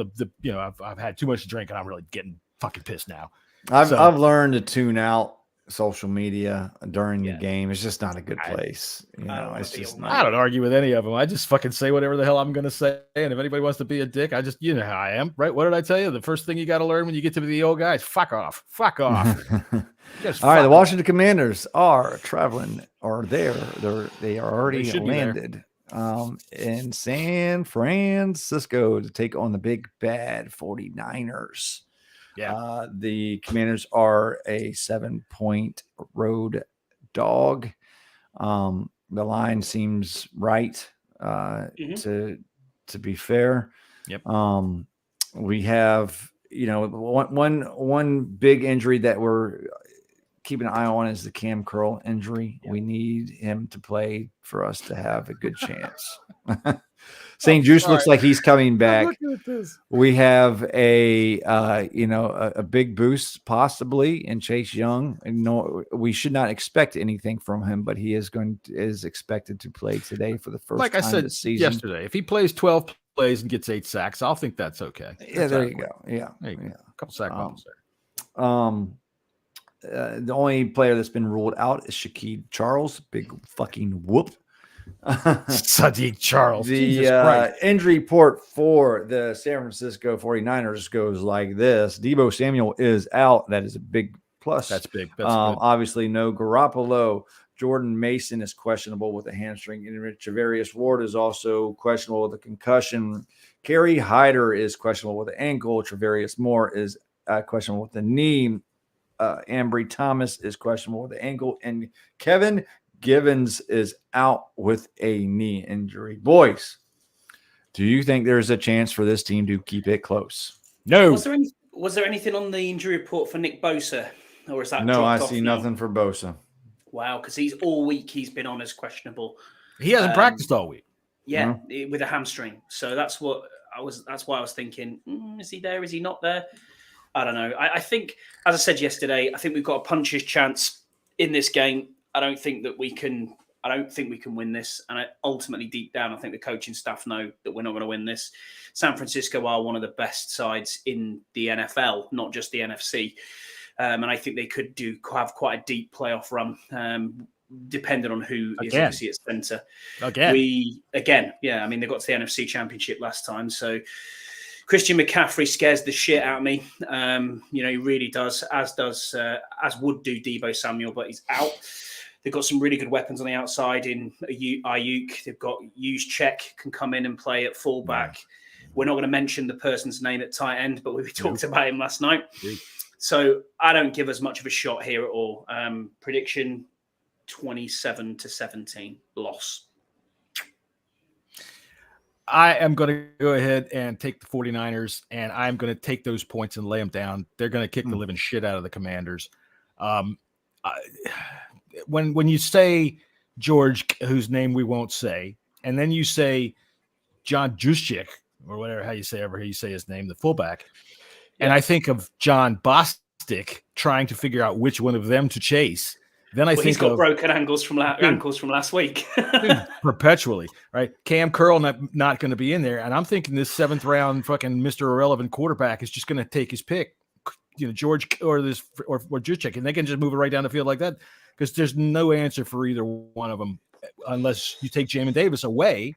Speaker 1: I've had too much to drink and I'm really getting fucking pissed now.
Speaker 6: I've learned to tune out social media during the game. It's just not a good place. It's just not.
Speaker 1: I don't argue with any of them. I just fucking say whatever the hell I'm going to say. And if anybody wants to be a dick, I just, how I am, right? What did I tell you? The first thing you got to learn when you get to be the old guy is fuck off. Fuck off.
Speaker 6: All right. The Washington Commanders are traveling, or they are already landed in San Francisco to take on the big bad 49ers.
Speaker 1: Yeah.
Speaker 6: The Commanders are a 7-point road dog. The line seems right to be fair.
Speaker 1: Yep.
Speaker 6: We have, one big injury that we're keeping an eye on is the Cam Curl injury. Yep. We need him to play for us to have a good chance. St. Juice looks like he's coming back. We have a big boost possibly in Chase Young. No, we should not expect anything from him, but he is expected to play today for the first time.
Speaker 1: Like I said
Speaker 6: this season.
Speaker 1: yesterday, if he plays 12 plays and gets 8 sacks, I'll think that's okay.
Speaker 6: Yeah, there you go. Yeah,
Speaker 1: there you go. A couple sack bumps there.
Speaker 6: The only player that's been ruled out is Shaquille Charles. Big fucking whoop.
Speaker 1: Sadiq Charles.
Speaker 6: The injury report for the San Francisco 49ers goes like this. Deebo Samuel is out. That is a big plus.
Speaker 1: That's big.
Speaker 6: Obviously, no Garoppolo. Jordan Mason is questionable with a hamstring. And Travarius Ward is also questionable with a concussion. Kerry Hyder is questionable with an ankle. Travarius Moore is questionable with the knee. Ambry Thomas is questionable with the ankle. And Kevin Givens is out with a knee injury. Boys, do you think there's a chance for this team to keep it close?
Speaker 1: No.
Speaker 7: Was there anything on the injury report for Nick Bosa? Or is that
Speaker 6: no? I see nothing for Bosa.
Speaker 7: Wow, because he's all week he's been on as questionable.
Speaker 1: He hasn't practiced all week.
Speaker 7: Yeah, with a hamstring. So that's why I was thinking, is he there? Is he not there? I don't know. I think, as I said yesterday, I think we've got a puncher's chance in this game. I don't think we can win this. And ultimately, deep down, I think the coaching staff know that we're not going to win this. San Francisco are one of the best sides in the NFL, not just the NFC. And I think they could have quite a deep playoff run, depending on who is obviously at center. Again. I mean, they got to the NFC Championship last time. So Christian McCaffrey scares the shit out of me. He really does, as would do Deebo Samuel, but he's out. They've got some really good weapons on the outside in Ayuk. They've got Juszczyk can come in and play at fullback. Yeah. We're not going to mention the person's name at tight end, but we talked about him last night. Yeah. So I don't give us much of a shot here at all. Prediction 27-17 loss.
Speaker 1: I am going to go ahead and take the 49ers, and I'm going to take those points and lay them down. They're going to kick the living shit out of the Commanders. When you say George, whose name we won't say, and then you say John Juszczyk, or whatever, how you say his name, the fullback, and I think of John Bostic trying to figure out which one of them to chase. Then
Speaker 7: he's got broken ankles from last week.
Speaker 1: Perpetually, right? Cam Curl not going to be in there, and I'm thinking this 7th round fucking Mr. Irrelevant quarterback is just going to take his pick, George or Juszczyk, and they can just move it right down the field like that because there's no answer for either one of them unless you take Jamin Davis away.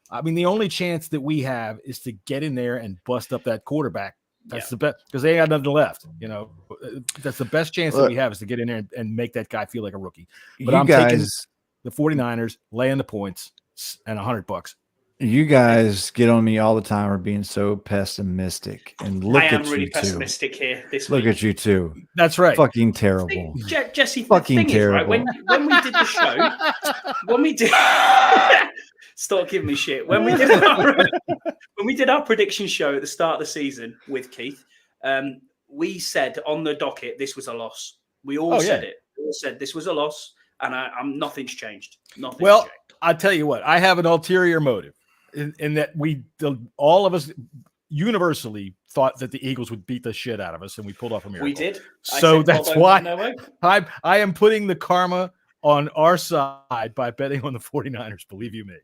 Speaker 1: I mean, the only chance that we have is to get in there and bust up that quarterback. That's the best because they ain't got nothing left. That's the best chance that we have is to get in there and make that guy feel like a rookie. But I'm taking the 49ers, laying the points, and $100.
Speaker 6: You guys get on me all the time for being so pessimistic, and look at you. I am really
Speaker 7: pessimistic here this week.
Speaker 6: Look at you too.
Speaker 1: That's right.
Speaker 6: Fucking terrible,
Speaker 7: Jesse.
Speaker 6: Fucking terrible.
Speaker 7: Is, right, when we did the show, stop giving me shit. When we did our prediction show at the start of the season with Keith, we said on the docket this was a loss. We all said it. We all said this was a loss, and nothing's changed. Nothing's changed.
Speaker 1: I'll tell you what. I have an ulterior motive in that all of us, universally thought that the Eagles would beat the shit out of us, and we pulled off a miracle.
Speaker 7: We did.
Speaker 1: So that's why
Speaker 7: no hope.
Speaker 1: I am putting the karma on our side by betting on the 49ers, believe you me.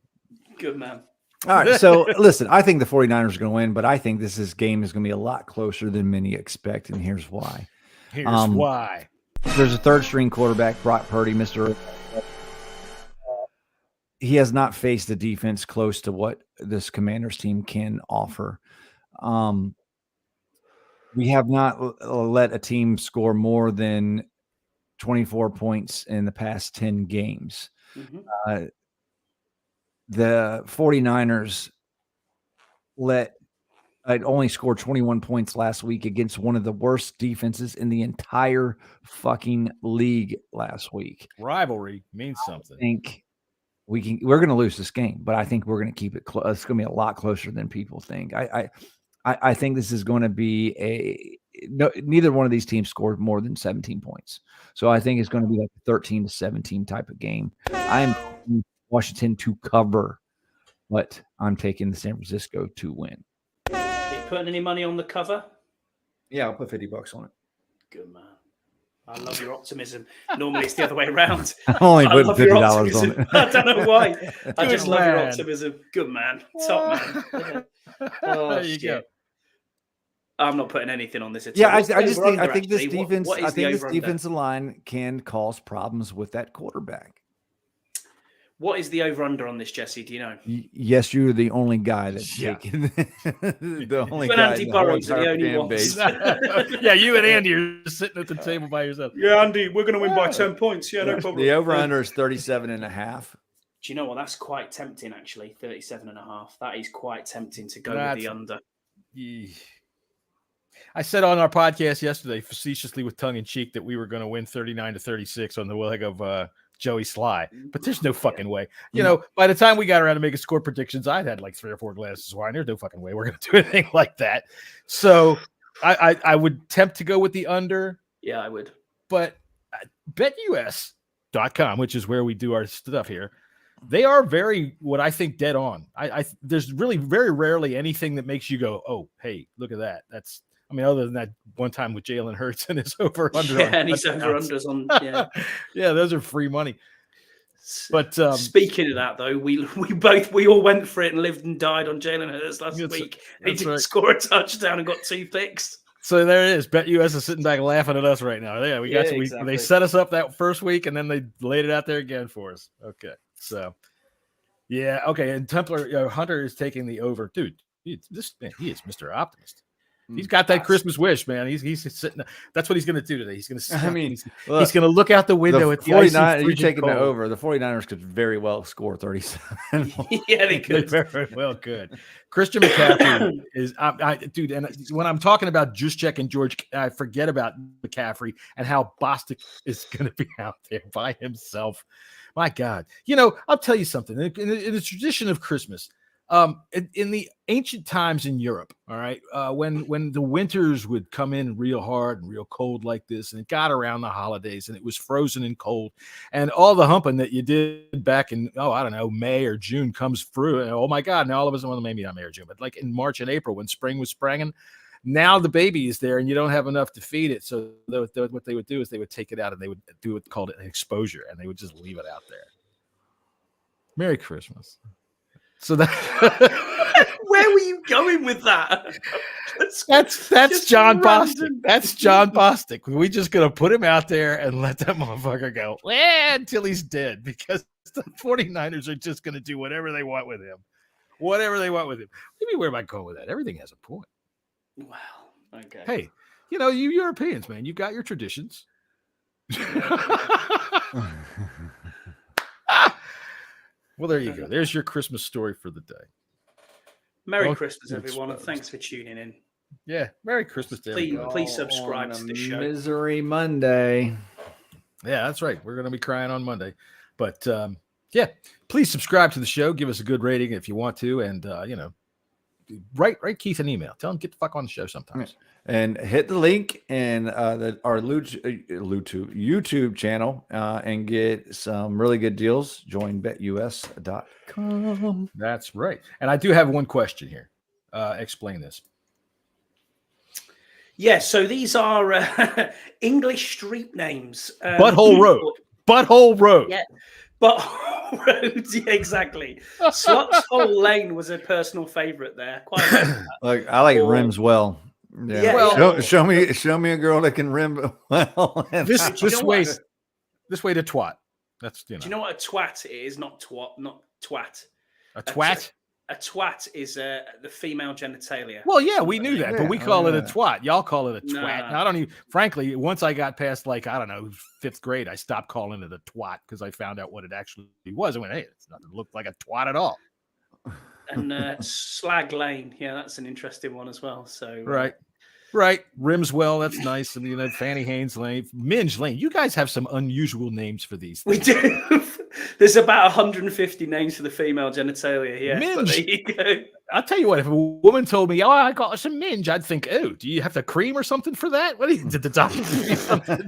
Speaker 7: Good man.
Speaker 6: All right, so listen, I think the 49ers are going to win, but I think this game is going to be a lot closer than many expect, and here's why.
Speaker 1: Here's why.
Speaker 6: There's a third-string quarterback, Brock Purdy, Mr. He has not faced a defense close to what this Commanders team can offer. We have not let a team score more than 24 points in the past 10 games.
Speaker 7: Mm-hmm.
Speaker 6: The 49ers only scored 21 points last week against one of the worst defenses in the entire fucking league last week.
Speaker 1: Rivalry means something.
Speaker 6: I think we're going to lose this game, but I think we're going to keep it close. It's going to be a lot closer than people think. I think this is going to be neither one of these teams scored more than 17 points. So I think it's going to be like a 13-17 type of game. I'm Washington to cover, but I'm taking the San Francisco to win.
Speaker 7: Are you putting any money on the cover?
Speaker 6: Yeah, I'll put $50 on it.
Speaker 7: Good man. I love your optimism. Normally it's the other way around.
Speaker 6: I only put
Speaker 7: love your
Speaker 6: $50 on it.
Speaker 7: I don't know why. I just love your
Speaker 1: man.
Speaker 7: optimism. Good man. Top man. Oh,
Speaker 1: There you
Speaker 7: shit.
Speaker 1: go.
Speaker 7: I'm not putting anything on this at
Speaker 6: Yeah,
Speaker 7: all. What's the
Speaker 6: I
Speaker 7: over-under,
Speaker 6: think this
Speaker 7: actually?
Speaker 6: defense.
Speaker 7: What is
Speaker 6: I
Speaker 7: the
Speaker 6: think this
Speaker 7: over-under?
Speaker 6: defensive line can cause problems with that quarterback.
Speaker 7: What is the over-under on this, Jesse? Do you know?
Speaker 6: Yes, you're the only guy that's
Speaker 1: Yeah.
Speaker 6: taking the only
Speaker 7: When
Speaker 6: guy.
Speaker 7: Andy
Speaker 6: in the whole
Speaker 7: Burrows are the
Speaker 6: entire
Speaker 7: only
Speaker 6: fan
Speaker 7: ones.
Speaker 6: base.
Speaker 1: Yeah, you and Andy are sitting at the table by yourself.
Speaker 7: Yeah, Andy, we're going to win by 10 points. Yeah, no problem.
Speaker 6: The over/under is 37.5.
Speaker 7: Do you know what? That's quite tempting, actually. 37.5. That is quite tempting to go
Speaker 1: That's-
Speaker 7: with the under.
Speaker 1: I said on our podcast yesterday, facetiously with tongue in cheek, that we were going to win 39-36 on the leg of Joey Sly, but there's no fucking way. You know, by the time we got around to making score predictions, I'd had like 3 or 4 glasses of wine. There's no fucking way we're going to do anything like that. So I would tempt to go with the under.
Speaker 7: Yeah, I would.
Speaker 1: But betus.com, which is where we do our stuff here, they are very, what I think, dead on. There's really very rarely anything that makes you go, oh, hey, look at that. Other than that one time with Jalen Hurts and his over-under.
Speaker 7: Yeah, and his over-unders on, yeah.
Speaker 1: Yeah, those are free money. But
Speaker 7: speaking of that, though, we all went for it and lived and died on Jalen Hurts last week. He didn't score a touchdown and got 2 picks.
Speaker 1: So there it is. BetUS is sitting back laughing at us right now. Yeah,
Speaker 7: Exactly.
Speaker 1: They set us up that first week and then they laid it out there again for us. Okay, so yeah, okay. And Templar Hunter is taking the over, dude. He is Mr. Optimist. He's got that Christmas wish, man. He's sitting. That's what he's going to do today. He's going to. He's going to look out the window at the
Speaker 6: 49ers. You're taking the over. The 49ers could very well score 37.
Speaker 7: Yeah, they could.
Speaker 1: They very well could. Christian McCaffrey is, dude. And when I'm talking about Juszczyk and George, I forget about McCaffrey and how Bostic is going to be out there by himself. My God, I'll tell you something. In the tradition of Christmas. In the ancient times in Europe, all right, when the winters would come in real hard and real cold like this, and it got around the holidays and it was frozen and cold, and all the humping that you did back in, May or June comes through, and oh my God, now all of a sudden, maybe not May or June, but like in March and April when spring was springing, now the baby is there and you don't have enough to feed it. So what they would do is they would take it out and they would do what's called an exposure, and they would just leave it out there. Merry Christmas. So that
Speaker 7: where were you going with that?
Speaker 1: That's John Bostic. That's John Bostic. We just gonna put him out there and let that motherfucker go until he's dead, because the 49ers are just gonna do whatever they want with him. Whatever they want with him. Maybe where am I going with that? Everything has a point.
Speaker 7: Wow. Okay.
Speaker 1: Hey, you Europeans, man, you got your traditions. Well, there you go. There's your Christmas story for the day.
Speaker 7: Merry Christmas, everyone, and thanks for tuning in.
Speaker 1: Yeah, Merry Christmas to everybody.
Speaker 7: Please subscribe to the show.
Speaker 6: Misery Monday.
Speaker 1: Yeah, that's right. We're going to be crying on Monday. But, yeah, please subscribe to the show. Give us a good rating if you want to. And, write Keith an email. Tell him get the fuck on the show sometimes.
Speaker 6: And hit the link in our YouTube channel and get some really good deals. Join betus.com.
Speaker 1: That's right. And I do have one question here. Explain this.
Speaker 7: Yeah, so these are English street names.
Speaker 1: Butthole Road. Butthole Road.
Speaker 7: Yeah, Butthole Road. Yeah, exactly. Sluts Hole Lane was a personal favourite there. Quite like that.
Speaker 6: Like I like rims well. Yeah.
Speaker 7: Yeah,
Speaker 6: Well,
Speaker 7: yeah.
Speaker 6: show me a girl that can rim well.
Speaker 1: This
Speaker 7: you know
Speaker 1: way
Speaker 7: what?
Speaker 1: to twat. That's
Speaker 7: Do you know what a twat is? Not twat.
Speaker 1: A twat.
Speaker 7: A twat is the female genitalia.
Speaker 1: Well, yeah, we knew that, but we call it a
Speaker 6: yeah.
Speaker 1: twat. Y'all call it a twat.
Speaker 7: Nah.
Speaker 1: Now, I don't even. Frankly, once I got past like I don't know 5th grade, I stopped calling it a twat because I found out what it actually was. I went, hey, it's nothing looked like a twat at all.
Speaker 7: And Slag Lane, yeah, that's an interesting one as well. So
Speaker 1: Right. Rimswell, that's nice. I mean, Fanny Haynes Lane, Minge Lane. You guys have some unusual names for these
Speaker 7: we
Speaker 1: things.
Speaker 7: do. There's about 150 names for the female genitalia. Yeah, but there you go.
Speaker 1: I'll tell you what, if a woman told me, oh, I got some minge, I'd think, oh, do you have to cream or something for that? What do you did the doctor give you something?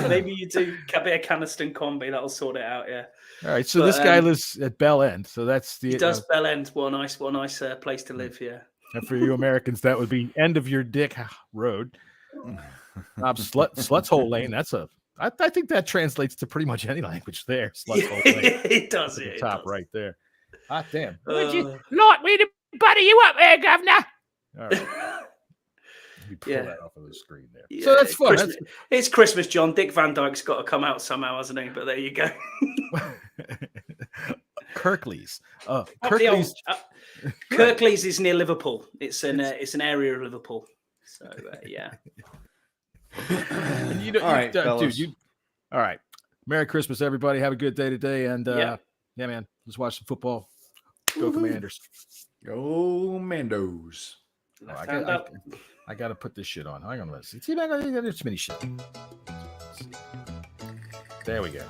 Speaker 7: Maybe you do a bit of Caniston combi, that'll sort it out, yeah.
Speaker 1: All right, so this guy lives at Bell End, so that's the.
Speaker 7: He does Bell End. What a nice place to live. Yeah.
Speaker 1: And for you Americans, that would be end of your dick road. Sluts Hole Lane. That's I think that translates to pretty much any language there. Sluts Hole Lane.
Speaker 7: It does.
Speaker 1: At the
Speaker 7: it
Speaker 1: top
Speaker 7: does.
Speaker 1: right there. Hot damn.
Speaker 5: Would you like me to butter you up there, Governor?
Speaker 1: All right. You pull that off of the screen there.
Speaker 7: Yeah,
Speaker 1: So that's fun.
Speaker 7: It's Christmas, John. Dick Van Dyke's got to come out somehow, hasn't he? But there you go.
Speaker 1: Kirklees.
Speaker 7: Kirklees is near Liverpool. It's an area of Liverpool. So yeah.
Speaker 1: And all right, dude. All right. Merry Christmas, everybody. Have a good day today. And yeah, man. Let's watch some football. Go Commanders.
Speaker 6: Go Mandos.
Speaker 1: I got to put this shit on. Hang on, let's see. There's too many shit. There we go.